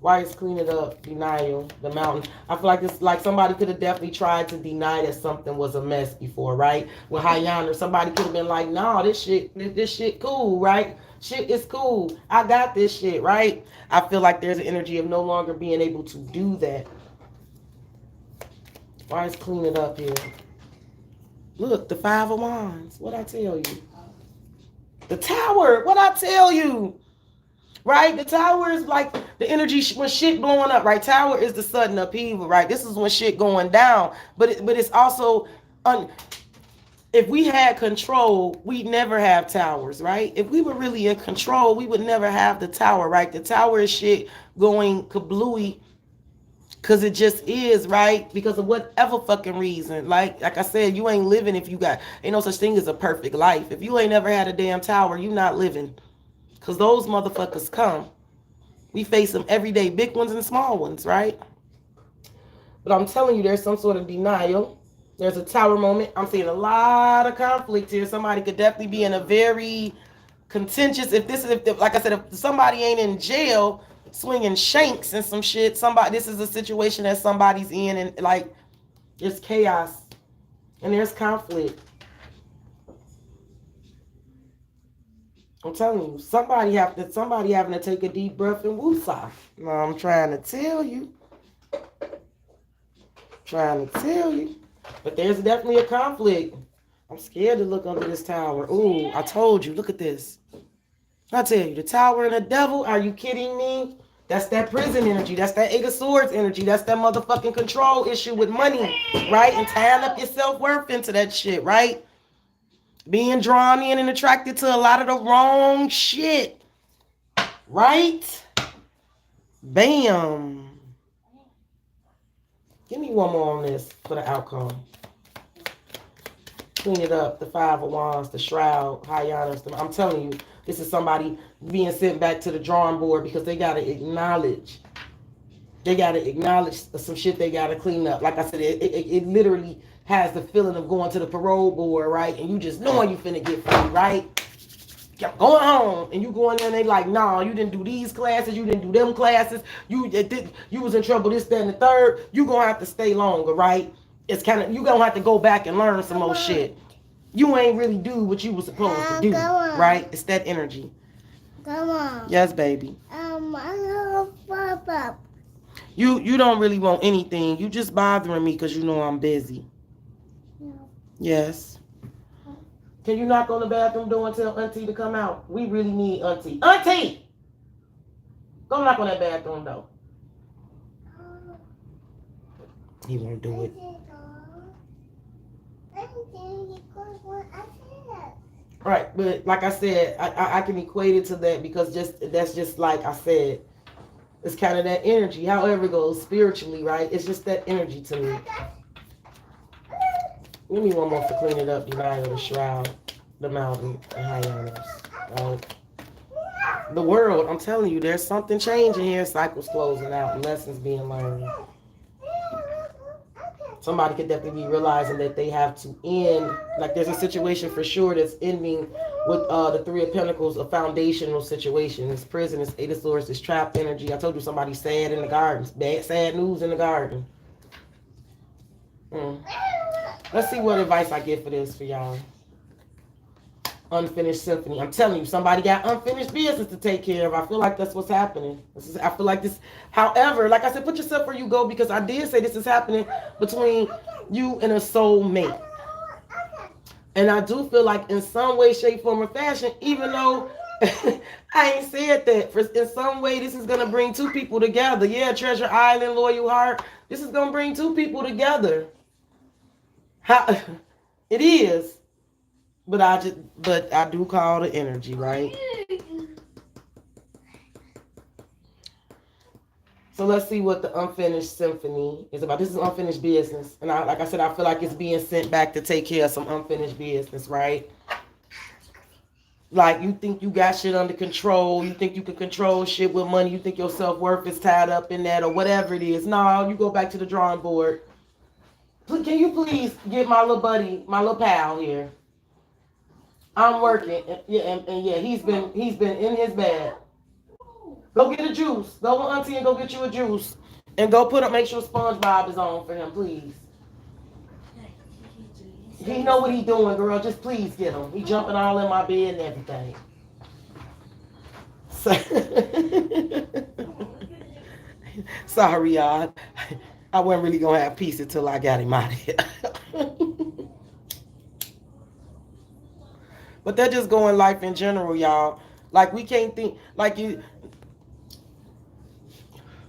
Why is clean it up? Denial, the mountain. I feel like it's like somebody could have definitely tried to deny that something was a mess before, right? With Hayana, somebody could have been like, "No, this shit cool, right? Shit is cool. I got this shit, right?" I feel like there's an energy of no longer being able to do that. Why is clean it up here? Look, the 5 of Wands. What'd I tell you? The Tower. What'd I tell you? right? The tower is like the energy when shit blowing up, right? Tower is the sudden upheaval, right? This is when shit going down, but it's also if we had control, we'd never have towers, right? If we were really in control, we would never have the tower, right? The tower is shit going kablooey because it just is, right? Because of whatever fucking reason. Like I said, you ain't living if you got, ain't no such thing as a perfect life. If you ain't never had a damn tower, you not living. Because those motherfuckers come. We face them every day, big ones and small ones, right? But I'm telling you, there's some sort of denial. There's a tower moment. I'm seeing a lot of conflict here. Somebody could definitely be in a very contentious, if like I said, if somebody ain't in jail swinging shanks and some shit, this is a situation that somebody's in, and like there's chaos and there's conflict. I'm telling you, somebody having to take a deep breath and woosah. No, I'm trying to tell you. But there's definitely a conflict. I'm scared to look under this tower. Ooh, I told you, look at this. I tell you, the tower and the devil, are you kidding me? That's that prison energy. That's that Eight of Swords energy. That's that motherfucking control issue with money, right? And tying up your self-worth into that shit, right? Being drawn in and attracted to a lot of the wrong shit, right? Bam. Give me one more on this for the outcome. Clean it up. The Five of Wands, the Shroud, Hyannis. I'm telling you, this is somebody being sent back to the drawing board because they got to acknowledge. Some shit they got to clean up. Like I said, it literally has the feeling of going to the parole board, right? And you just knowing you finna get free, right? Going home and you go in there and they like, nah, you didn't do these classes, you didn't do them classes, you was in trouble, this, that, and the third. You gonna have to stay longer, right? It's kind of, you gonna have to go back and learn some more shit. You ain't really do what you was supposed to do, right? It's that energy. Come on. Yes, baby. You don't really want anything. You just bothering me because you know I'm busy. No. Yes. Can you knock on the bathroom door and tell Auntie to come out? We really need Auntie. Auntie! Go knock on that bathroom door. He won't do it. Right, but like I said, I can equate it to that because that's just like I said. It's kind of that energy. However it goes spiritually, right? It's just that energy to me. Give me one more to clean it up. Denial, the Shroud, the Mountain, and Hyannis. Right? The world, I'm telling you, there's something changing here. Cycles closing out and lessons being learned. Somebody could definitely be realizing that they have to end. Like there's a situation for sure that's ending with the Three of Pentacles, a foundational situation. This prison, this Eight of Swords, this trapped energy. I told you somebody sad in the garden. Bad, sad news in the garden. Let's see what advice I get for this for y'all. Unfinished symphony. I'm telling you, somebody got unfinished business to take care of. I feel like that's what's happening. I feel like this. However, like I said, put yourself where you go because I did say this is happening between you and a soulmate. And I do feel like in some way, shape, form, or fashion, even though I ain't said that, in some way this is going to bring two people together. Yeah, Treasure Island, Loyal Heart. This is going to bring two people together. It is. But I do call the energy, right? So let's see what the unfinished symphony is about. This is unfinished business. And like I said, I feel like it's being sent back to take care of some unfinished business, right? Like you think you got shit under control. You think you can control shit with money. You think your self-worth is tied up in that or whatever it is. No, you go back to the drawing board. Can you please get my little buddy, my little pal here? I'm working, and yeah, he's been in his bed. Go get a juice. Go with Auntie and go get you a juice, and go make sure SpongeBob is on for him, please. He know what he doing, girl. Just please get him. He jumping all in my bed and everything. So, sorry, y'all. I wasn't really gonna have peace until I got him out of here. But that's just going life in general, y'all. Like we can't think like you.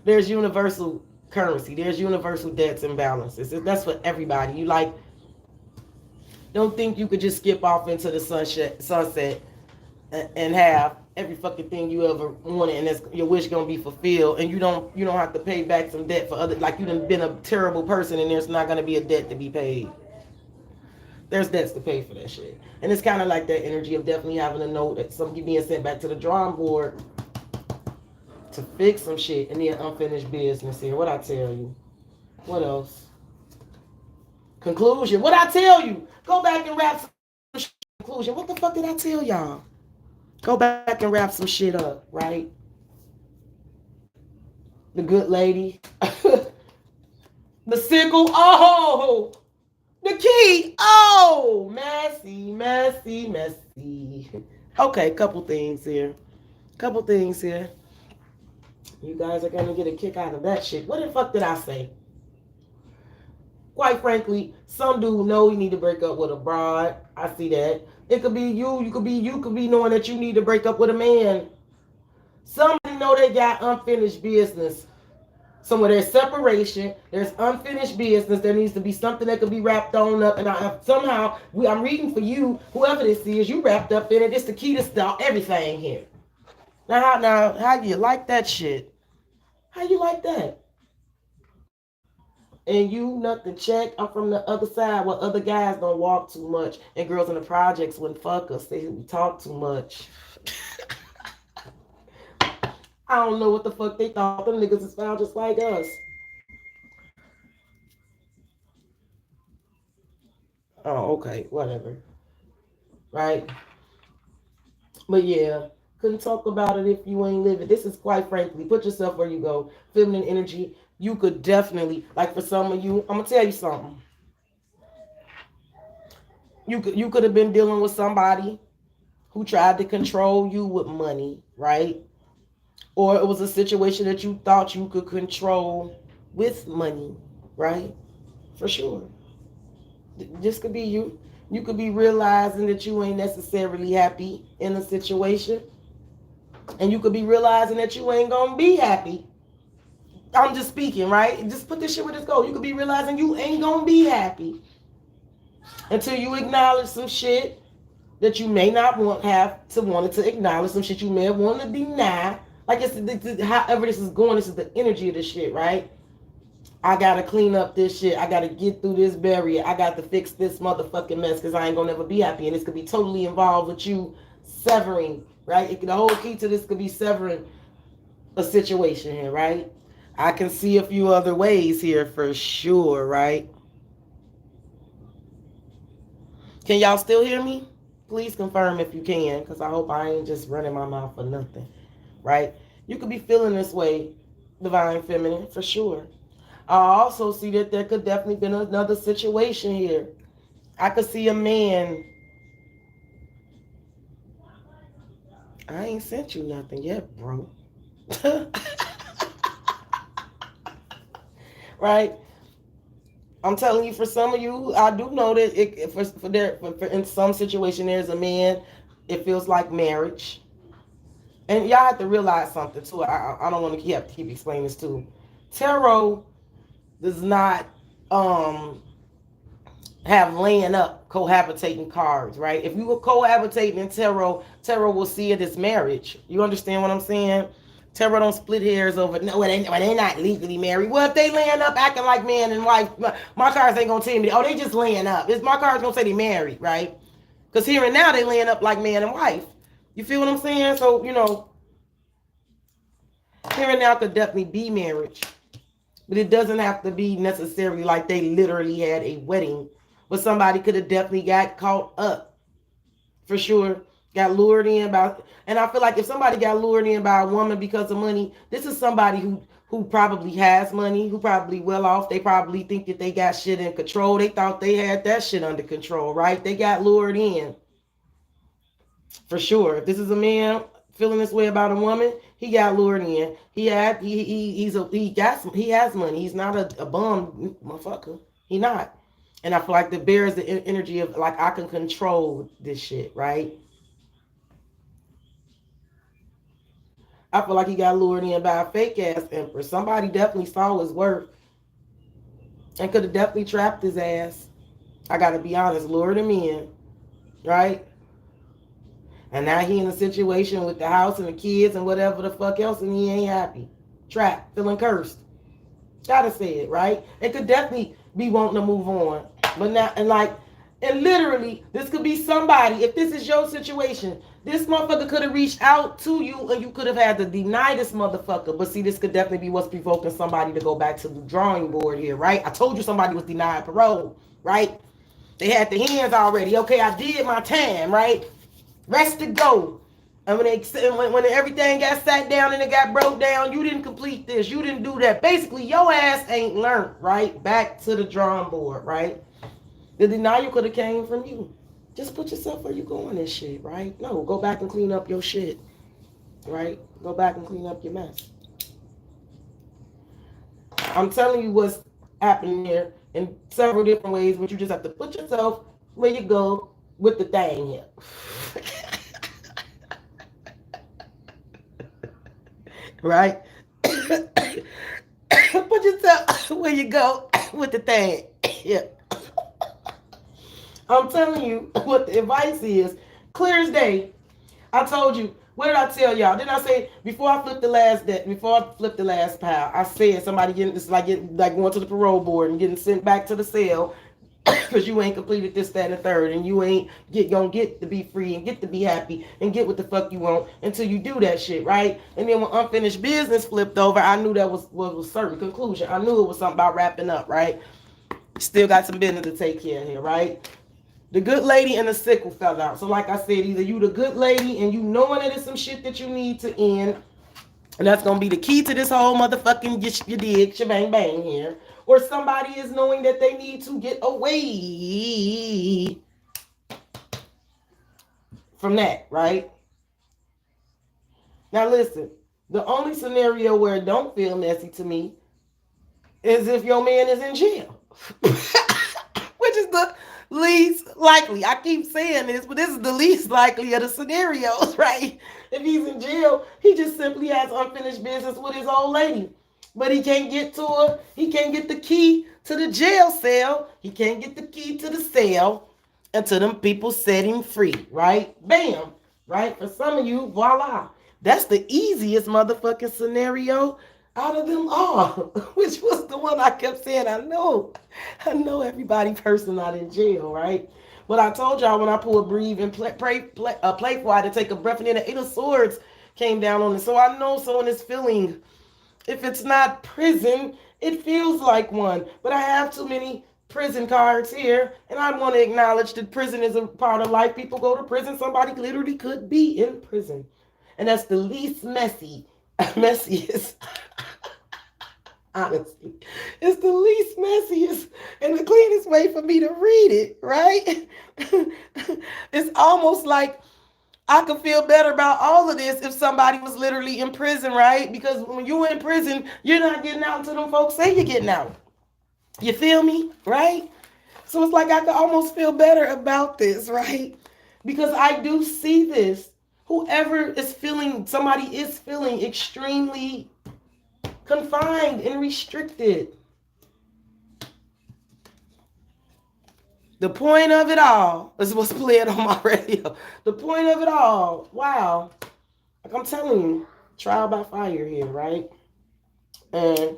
there's universal currency. There's universal debts and balances. That's for everybody. You like, don't think you could just skip off into the sunset and have every fucking thing you ever wanted, and that's your wish gonna be fulfilled, and you don't have to pay back some debt for other, like you done been a terrible person and there's not gonna be a debt to be paid. There's debts to pay for that shit. And it's kind of like that energy of definitely having to know that somebody being sent back to the drawing board to fix some shit and then unfinished business here. What I tell you? What else? Conclusion. What I tell you? Go back and wrap some shit. Conclusion. What the fuck did I tell y'all? Go back and wrap some shit up, right? The good lady. The sickle. Oh! The key. Oh! Messy, messy, messy. Okay, couple things here. You guys are gonna get a kick out of that shit. What the fuck did I say? Quite frankly, some dude know you need to break up with a broad. I see that. It could be you. You could be knowing that you need to break up with a man. Somebody know they got unfinished business. So when there's separation, there's unfinished business. There needs to be something that could be wrapped on up. And I'm reading for you, whoever this is, you wrapped up in it. It's the key to stop everything here. How you like that shit? How you like that? And you nothing check. I'm from the other side where other guys don't walk too much, and girls in the projects wouldn't fuck us. They talk too much. I don't know what the fuck they thought. Them niggas is found just like us. Oh, okay, whatever. Right? But yeah, couldn't talk about it if you ain't living. This is quite frankly, put yourself where you go. Feminine energy, you could definitely, like for some of you, I'm gonna tell you something. You could have been dealing with somebody who tried to control you with money, right? Or it was a situation that you thought you could control with money, right? For sure. This could be you. You could be realizing that you ain't necessarily happy in a situation. And you could be realizing that you ain't gonna be happy. I'm just speaking, right? Just put this shit where this go. You could be realizing you ain't gonna be happy until you acknowledge some shit that you may not wanted to acknowledge, some shit you may have wanted to deny. Like however this is going, this is the energy of this shit, right? I gotta clean up this shit. I gotta get through this barrier. I got to fix this motherfucking mess because I ain't gonna never be happy. And this could be totally involved with you severing, right? The whole key to this could be severing a situation here, right? I can see a few other ways here for sure, right? Can y'all still hear me? Please confirm if you can, because I hope I ain't just running my mouth for nothing, right? You could be feeling this way, divine feminine, for sure. I also see that there could definitely be another situation here. I could see a man. I ain't sent you nothing yet, bro. Right? I'm telling you, for some of you, I do know that in some situation, there's a man. It feels like marriage, and y'all have to realize something too. I don't want to keep explaining this too. Tarot does not have laying up cohabitating cards, right? If you were cohabitating in tarot will see it as marriage. You understand what I'm saying? Tarot don't split hairs over, no, they're not legally married. Well, if they laying up acting like man and wife, my cards ain't gonna tell me, oh, they just laying up. My cards gonna say they married, right? Because here and now they laying up like man and wife. You feel what I'm saying? So, here and now could definitely be marriage. But it doesn't have to be necessarily like they literally had a wedding. But somebody could have definitely got caught up. For sure. Got lured in by, and I feel like if somebody got lured in by a woman because of money, this is somebody who probably has money, who probably well off. They probably think that they got shit in control. They thought they had that shit under control, right? They got lured in. For sure. If this is a man feeling this way about a woman, he got lured in. He has money. He's not a bum motherfucker. He not. And I feel like that bears the energy of like I can control this shit, right? I feel like he got lured in by a fake ass Empress. Somebody definitely saw his worth and could have definitely trapped his ass. I gotta be honest, lured him in, right? And now he in a situation with the house and the kids and whatever the fuck else, and he ain't happy. Trapped, feeling cursed. Gotta say it, right? It could definitely be wanting to move on. But now, and literally, this could be somebody, if this is your situation, this motherfucker could have reached out to you and you could have had to deny this motherfucker. But see, this could definitely be what's provoking somebody to go back to the drawing board here, right? I told you somebody was denied parole, right? They had the hands already. Okay, I did my time, right? Rest to go. And when everything got sat down and it got broke down, you didn't complete this, you didn't do that. Basically, your ass ain't learned, right? Back to the drawing board, right? The denial could have came from you. Just put yourself where you going this shit, right? No, go back and clean up your shit, right? Go back and clean up your mess. I'm telling you what's happening here in several different ways, but you just have to put yourself where you go with the thing here. Right? Put yourself where you go with the thing. Yeah. I'm telling you what the advice is. Clear as day. I told you. What did I tell y'all? Didn't I say before I flipped the last pile, I said somebody getting this like going to the parole board and getting sent back to the cell because you ain't completed this, that, and the third, and you ain't gonna get to be free and get to be happy and get what the fuck you want until you do that shit, right? And then when unfinished business flipped over, I knew that was certain conclusion. I knew it was something about wrapping up, right? Still got some business to take care of here, right? The good lady and the sickle fell out. So like I said, either you the good lady and you knowing that it's some shit that you need to end, and that's going to be the key to this whole motherfucking you dig, shebang bang here, or somebody is knowing that they need to get away from that, right? Now listen, the only scenario where it don't feel messy to me is if your man is in jail. Which is the least likely. I keep saying this, but this is the least likely of the scenarios, right? If he's in jail, he just simply has unfinished business with his old lady. But he can't get to her. He can't get the key to the jail cell. He can't get the key to the cell until them people set him free, right? Bam, right? For some of you, voila. That's the easiest motherfucking scenario out of them all, which was the one I kept saying, I know everybody person not in jail, right? But I told y'all when I pulled breathe and play for, I had to take a breath, and then the Eight of Swords came down on it. So I know someone is feeling, if it's not prison, it feels like one. But I have too many prison cards here, and I want to acknowledge that prison is a part of life. People go to prison. Somebody literally could be in prison. And that's the least messiest. Honestly, it's the least messiest and the cleanest way for me to read it, right? It's almost like I could feel better about all of this if somebody was literally in prison, right? Because when you're in prison, you're not getting out until them folks say you're getting out. You feel me, right? So it's like I could almost feel better about this, right? Because I do see this. Whoever is feeling, somebody is feeling extremely confined and restricted. The point of it all is what's playing on my radio. The point of it all, wow. Like I'm telling you, trial by fire here, right? And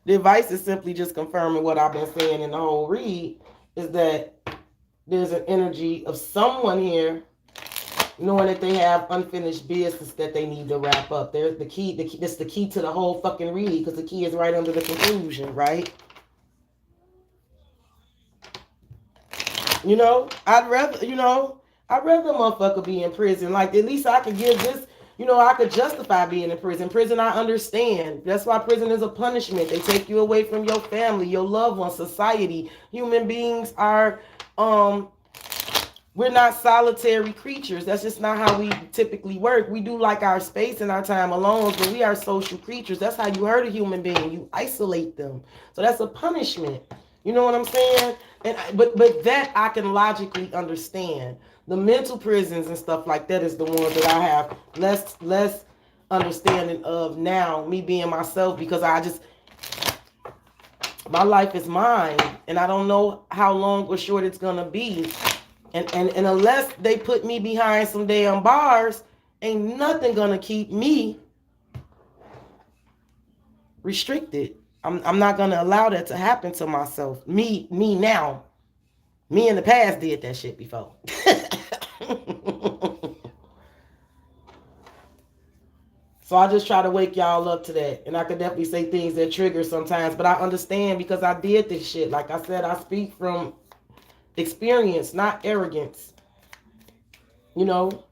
the advice is simply just confirming what I've been saying in the whole read, is that there's an energy of someone here knowing that they have unfinished business that they need to wrap up. There's the key. That's the key to the whole fucking read, because the key is right under the conclusion, right? I'd rather a motherfucker be in prison. Like, at least I could give this, I could justify being in prison. Prison, I understand. That's why prison is a punishment. They take you away from your family, your loved ones, society. Human beings are, we're not solitary creatures. That's just not how we typically work. We do like our space and our time alone, but we are social creatures. That's how you hurt a human being. You isolate them. So that's a punishment. You know what I'm saying? But that I can logically understand. The mental prisons and stuff like that is the ones that I have less understanding of now, me being myself, because my life is mine and I don't know how long or short it's gonna be. And unless they put me behind some damn bars, ain't nothing gonna keep me restricted. I'm not gonna allow that to happen to myself. Me now. Me in the past did that shit before. So I just try to wake y'all up to that. And I could definitely say things that trigger sometimes, but I understand because I did this shit. Like I said, I speak from experience, not arrogance. You know?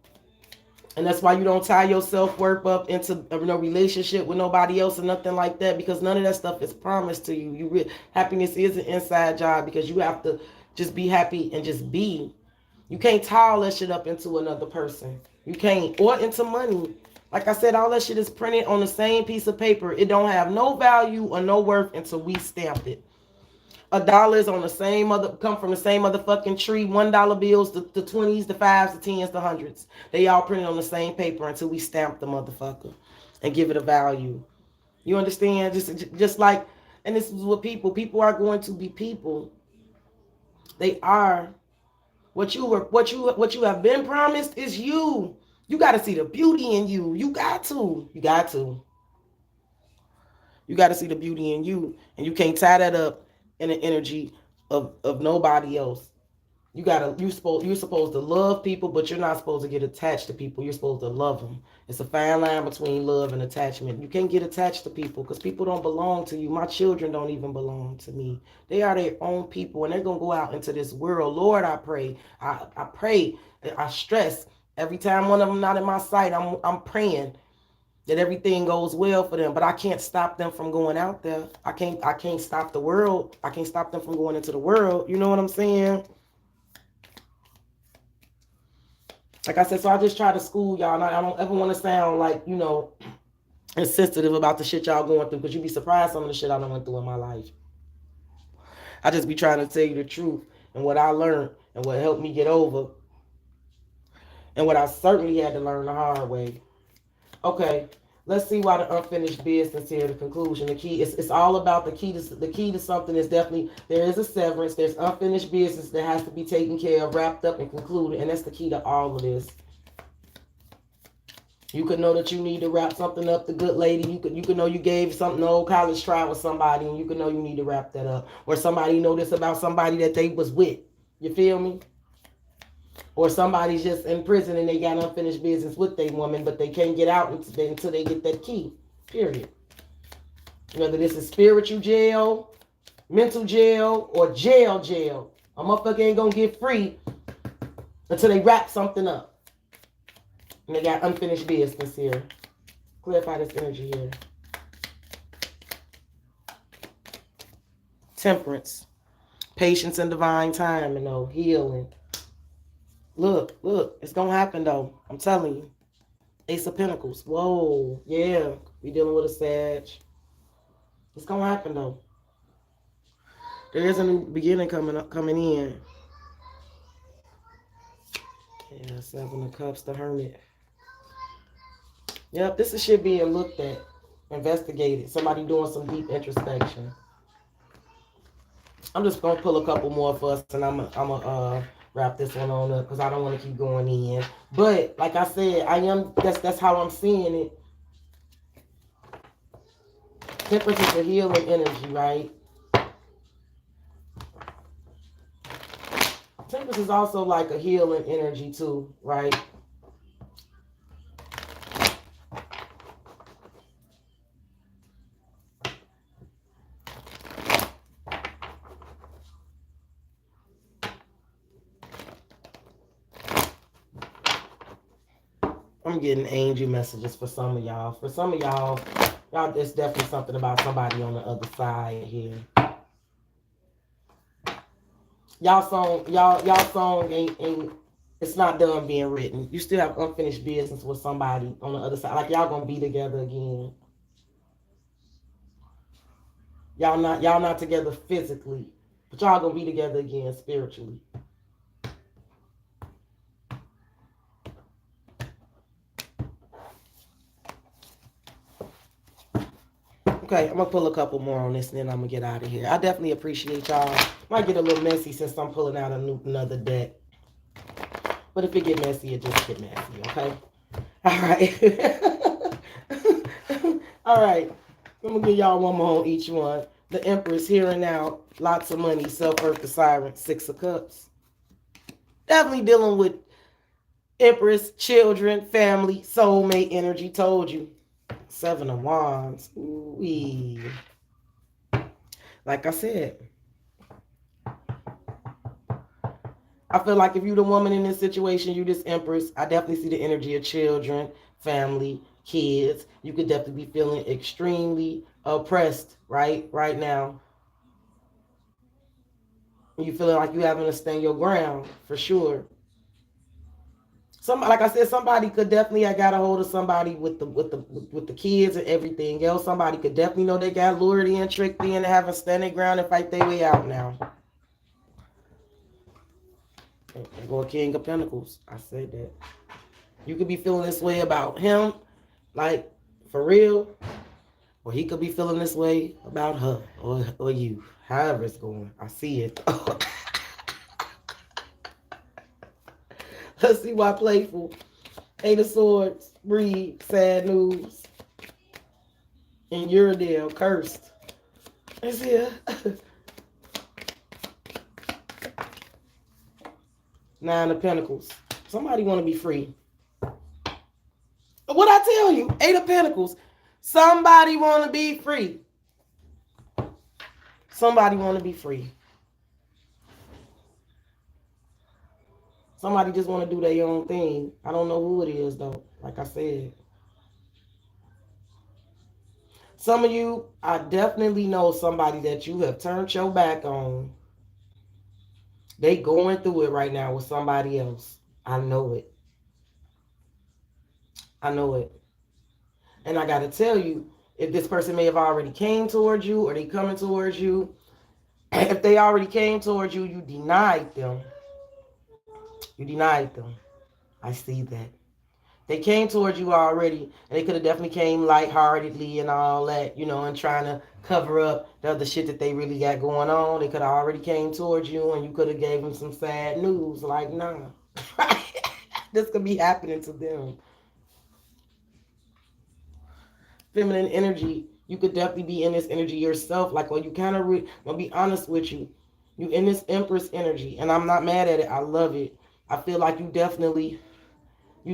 And that's why you don't tie your self-worth up into no relationship with nobody else or nothing like that, because none of that stuff is promised to you. Happiness is an inside job because you have to just be happy and just be. You can't tie all that shit up into another person. You can't. Or into money. Like I said, all that shit is printed on the same piece of paper. It don't have no value or no worth until we stamp it. $1 is on the same come from the same motherfucking tree. $1 bills, the 20s, the 5s, the 10s, the 100s. They all printed on the same paper until we stamp the motherfucker and give it a value. You understand? Just like, and this is what people are going to be people. They are. What you have been promised is you. You got to see the beauty in you. You got to. You got to see the beauty in you, and you can't tie that up in the energy of nobody else. You're supposed to love people, but you're not supposed to get attached to people. You're supposed to love them. It's a fine line between love and attachment. You can't get attached to people because people don't belong to you. My children don't even belong to me. They are their own people, and they're gonna go out into this world. Lord, I pray. I pray. I stress every time one of them not in my sight. I'm praying that everything goes well for them, but I can't stop them from going out there. I can't stop the world. I can't stop them from going into the world. You know what I'm saying? Like I said, so I just try to school y'all. And I don't ever want to sound like, insensitive about the shit y'all going through, because you'd be surprised some of the shit I done went through in my life. I just be trying to tell you the truth and what I learned and what helped me get over and what I certainly had to learn the hard way. Okay, let's see why the unfinished business here, the conclusion. The key, it's all about the key to something is definitely, there is a severance, there's unfinished business that has to be taken care of, wrapped up, and concluded, and that's the key to all of this. You could know that you need to wrap something up, the good lady. You could know you gave something old college try with somebody, and you could know you need to wrap that up. Or somebody know this about somebody that they was with. You feel me? Or somebody's just in prison and they got unfinished business with their woman, but they can't get out until they get that key. Period. Whether this is spiritual jail, mental jail, or jail. A motherfucker ain't gonna get free until they wrap something up. And they got unfinished business here. Clarify this energy here. Temperance. Patience and divine time, healing. Look, it's gonna happen though. I'm telling you. Ace of Pentacles. Whoa, yeah. We dealing with a Sag. It's gonna happen though. There is a new beginning coming in. Yeah, Seven of Cups, the Hermit. Yep, this is shit being looked at, investigated. Somebody doing some deep introspection. I'm just gonna pull a couple more for us, and I'm gonna wrap this one on up because I don't want to keep going in. But like I said, that's how I'm seeing it. Temperance is a healing energy, right? Temperance is also like a healing energy too, right? I'm getting angel messages for some of y'all. For some of y'all, there's definitely something about somebody on the other side here. Y'all song ain't it's not done being written. You still have unfinished business with somebody on the other side. Like y'all gonna be together again. Y'all not together physically, But y'all gonna be together again spiritually. Okay, I'm gonna pull a couple more on this and then I'm gonna get out of here. I definitely appreciate y'all. Might get a little messy since I'm pulling out another deck. But if it get messy, it just get messy, okay? All right. All right. I'm gonna give y'all one more on each one. The Empress, here and now, lots of money, self-worth, the Siren, 6 of Cups. Definitely dealing with Empress, children, family, soulmate energy. Told you. 7 of Wands. Ooh-wee. Like I said, I feel like if you're the woman in this situation, you this Empress, I definitely see the energy of children, family, kids. You could definitely be feeling extremely oppressed right now. You feeling like you having to stand your ground for sure. Like I said, somebody could definitely have got a hold of somebody with the kids and everything else. Somebody could definitely know they got lured in, tricked in, and having to stand their ground and fight their way out now. And go King of Pentacles. I said that. You could be feeling this way about him, like for real, or he could be feeling this way about her or you. However it's going, I see it. Let's see why playful. 8 of Swords, breed, sad news. And Uradale, cursed. It's here. 9 of Pentacles. Somebody want to be free. What I tell you? 8 of Pentacles. Somebody want to be free. Somebody want to be free. Somebody just want to do their own thing. I don't know who it is, though. Like I said. Some of you, I definitely know somebody that you have turned your back on. They going through it right now with somebody else. I know it. I know it. And I got to tell you, if this person may have already came towards you or they coming towards you, if they already came towards you, you denied them. You denied them. I see that. They came towards you already, and they could have definitely came lightheartedly and all that, and trying to cover up the other shit that they really got going on. They could have already came towards you, and you could have gave them some sad news, like, nah. This could be happening to them. Feminine energy, you could definitely be in this energy yourself. Like, well, you kind of, I'm going to be honest with you. You in this Empress energy, and I'm not mad at it. I love it. I feel like you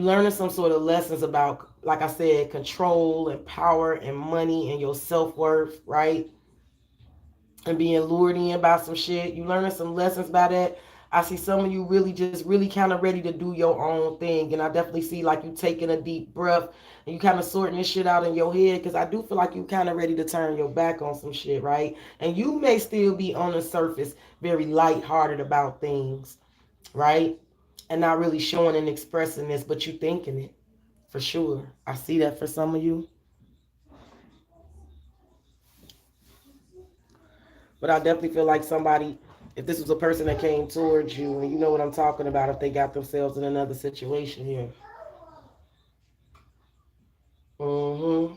learning some sort of lessons about, like I said, control and power and money and your self-worth, right? And being lured in by some shit. You learning some lessons about that. I see some of you really kind of ready to do your own thing. And I definitely see like you taking a deep breath and you kind of sorting this shit out in your head, because I do feel like you kind of ready to turn your back on some shit, right? And you may still be on the surface very lighthearted about things, right? And not really showing and expressing this, but you thinking it for sure. I see that for some of you. But I definitely feel like somebody, if this was a person that came towards you, and you know what I'm talking about, if they got themselves in another situation here. Mm-hmm.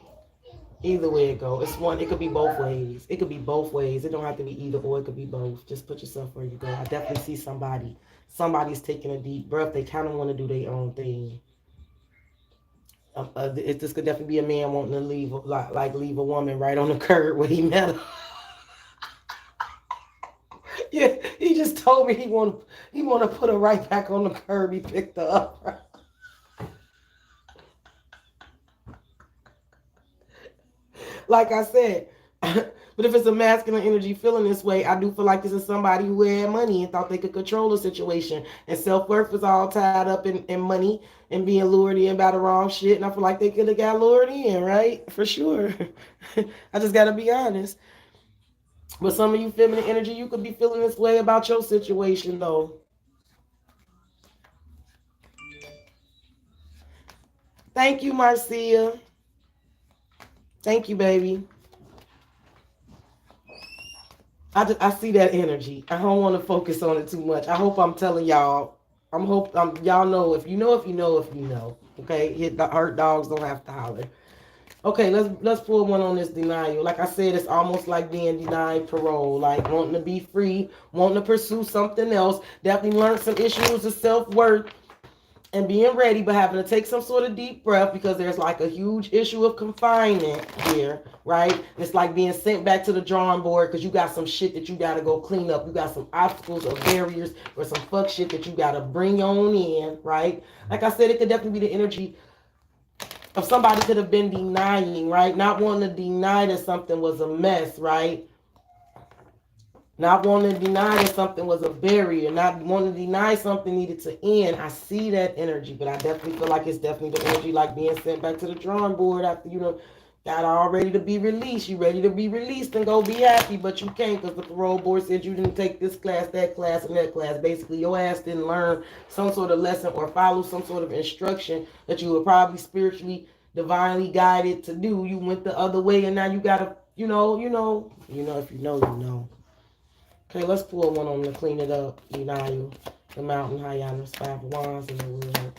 Either way it go. It could be both ways. It could be both ways. It don't have to be either or, it could be both. Just put yourself where you go. I definitely see somebody's taking a deep breath. They kind of want to do their own thing. This could definitely be a man wanting to leave a woman right on the curb where he met her. Yeah, he just told me he want to put her right back on the curb. He picked her up. Like I said, but if it's a masculine energy feeling this way, I do feel like this is somebody who had money and thought they could control the situation, and self-worth was all tied up in money and being lured in by the wrong shit. And I feel like they could have got lured in, right? For sure. I just got to be honest. But some of you feminine energy, you could be feeling this way about your situation, though. Thank you, Marcia. Thank you, baby. I see that energy. I don't want to focus on it too much. I hope I'm telling y'all. Y'all know if you know if you know if you know. Okay, hurt dogs don't have to holler. Okay, let's pull one on this denial. Like I said, it's almost like being denied parole, like wanting to be free, wanting to pursue something else. Definitely learn some issues of self-worth and being ready, but having to take some sort of deep breath because there's like a huge issue of confinement here, right? And it's like being sent back to the drawing board because you got some shit that you got to go clean up. You got some obstacles or barriers or some fuck shit that you got to bring on in, right? Like I said, it could definitely be the energy of somebody could have been denying, right? Not wanting to deny that something was a mess, right? Not wanting to deny that something was a barrier, not wanting to deny something needed to end. I see that energy, but I definitely feel like it's definitely the energy like being sent back to the drawing board after, got all ready to be released. You ready to be released and go be happy, but you can't because the parole board said you didn't take this class, that class, and that class. Basically, your ass didn't learn some sort of lesson or follow some sort of instruction that you were probably spiritually, divinely guided to do. You went the other way, and now you gotta, if you know, you know. Okay, let's pull one on to clean it up. Denial, the mountain, Hyannis, 5 of wands in the world.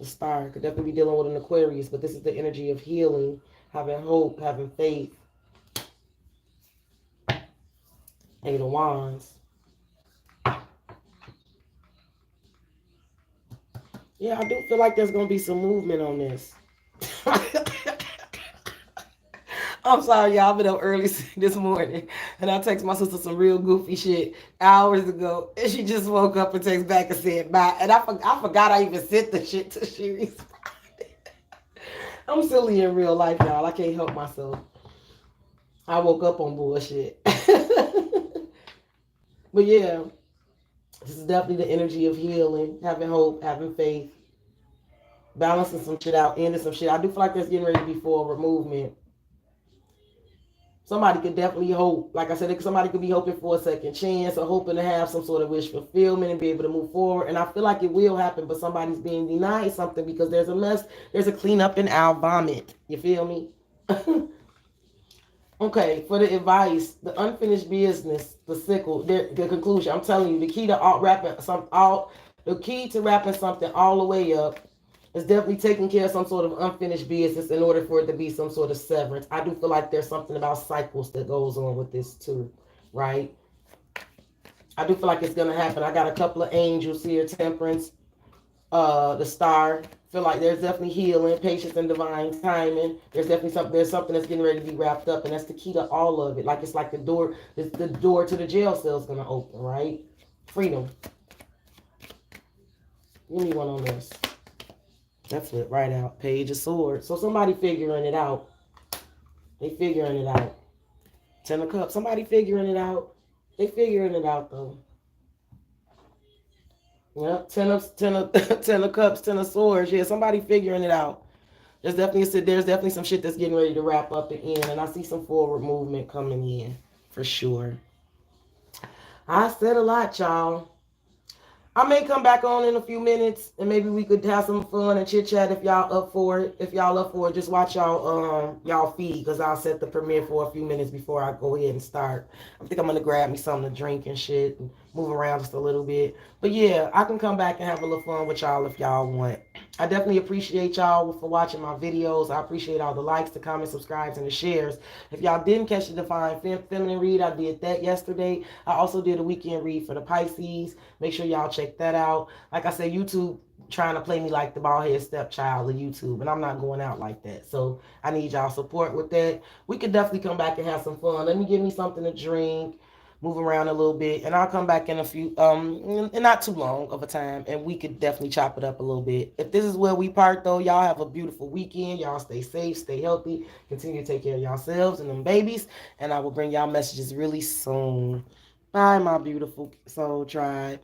The star could definitely be dealing with an Aquarius, but this is the energy of healing, having hope, having faith. 8 of wands. Yeah, I do feel like there's going to be some movement on this. I'm sorry, y'all. I've been up early this morning, and I text my sister some real goofy shit hours ago, and she just woke up and texts back and said bye. And I forgot I even sent the shit to she responded. I'm silly in real life, y'all. I can't help myself. I woke up on bullshit. But yeah, this is definitely the energy of healing, having hope, having faith, balancing some shit out, ending some shit. I do feel like there's getting ready to be forward movement. Somebody could definitely hope. Like I said, somebody could be hoping for a second chance or hoping to have some sort of wish fulfillment and be able to move forward. And I feel like it will happen, but somebody's being denied something because there's a mess. There's a cleanup in our vomit. You feel me? Okay, for the advice, the unfinished business, the sickle, the conclusion. I'm telling you, the key to the key to wrapping something all the way up is definitely taking care of some sort of unfinished business in order for it to be some sort of severance. I do feel like there's something about cycles that goes on with this too, right? I do feel like it's gonna happen. I got a couple of angels here, Temperance, the star. Feel like there's definitely healing, patience, and divine timing. There's something that's getting ready to be wrapped up, and that's the key to all of it. Like it's like the door to the jail cell is gonna open, right? Freedom. Give me one on this. That flipped right out. Page of Swords. So somebody figuring it out. They figuring it out. 10 of Cups. Somebody figuring it out. They figuring it out though. Yeah, 10 of Cups, 10 of Swords. Yeah, somebody figuring it out. There's definitely some shit that's getting ready to wrap up and end, and I see some forward movement coming in for sure. I said a lot, y'all. I may come back on in a few minutes and maybe we could have some fun and chit chat if y'all up for it. If y'all up for it, just watch y'all feed because I'll set the premiere for a few minutes before I go ahead and start. I think I'm gonna grab me something to drink and shit and move around just a little bit. But yeah, I can come back and have a little fun with y'all if y'all want. I definitely appreciate y'all for watching my videos. I appreciate all the likes, the comments, subscribes, and the shares. If y'all didn't catch the Divine Feminine read, I did that yesterday. I also did a weekend read for the Pisces. Make sure y'all check that out. Like I said, YouTube trying to play me like the bald head stepchild of YouTube, and I'm not going out like that. So I need y'all support with that. We could definitely come back and have some fun. Let me give me something to drink, move around a little bit, and I'll come back in a few in not too long of a time, and we could definitely chop it up a little bit. If this is where we part though, y'all have a beautiful weekend. Y'all stay safe, stay healthy, continue to take care of yourselves and them babies, and I will bring y'all messages really soon. Bye, my beautiful soul tribe.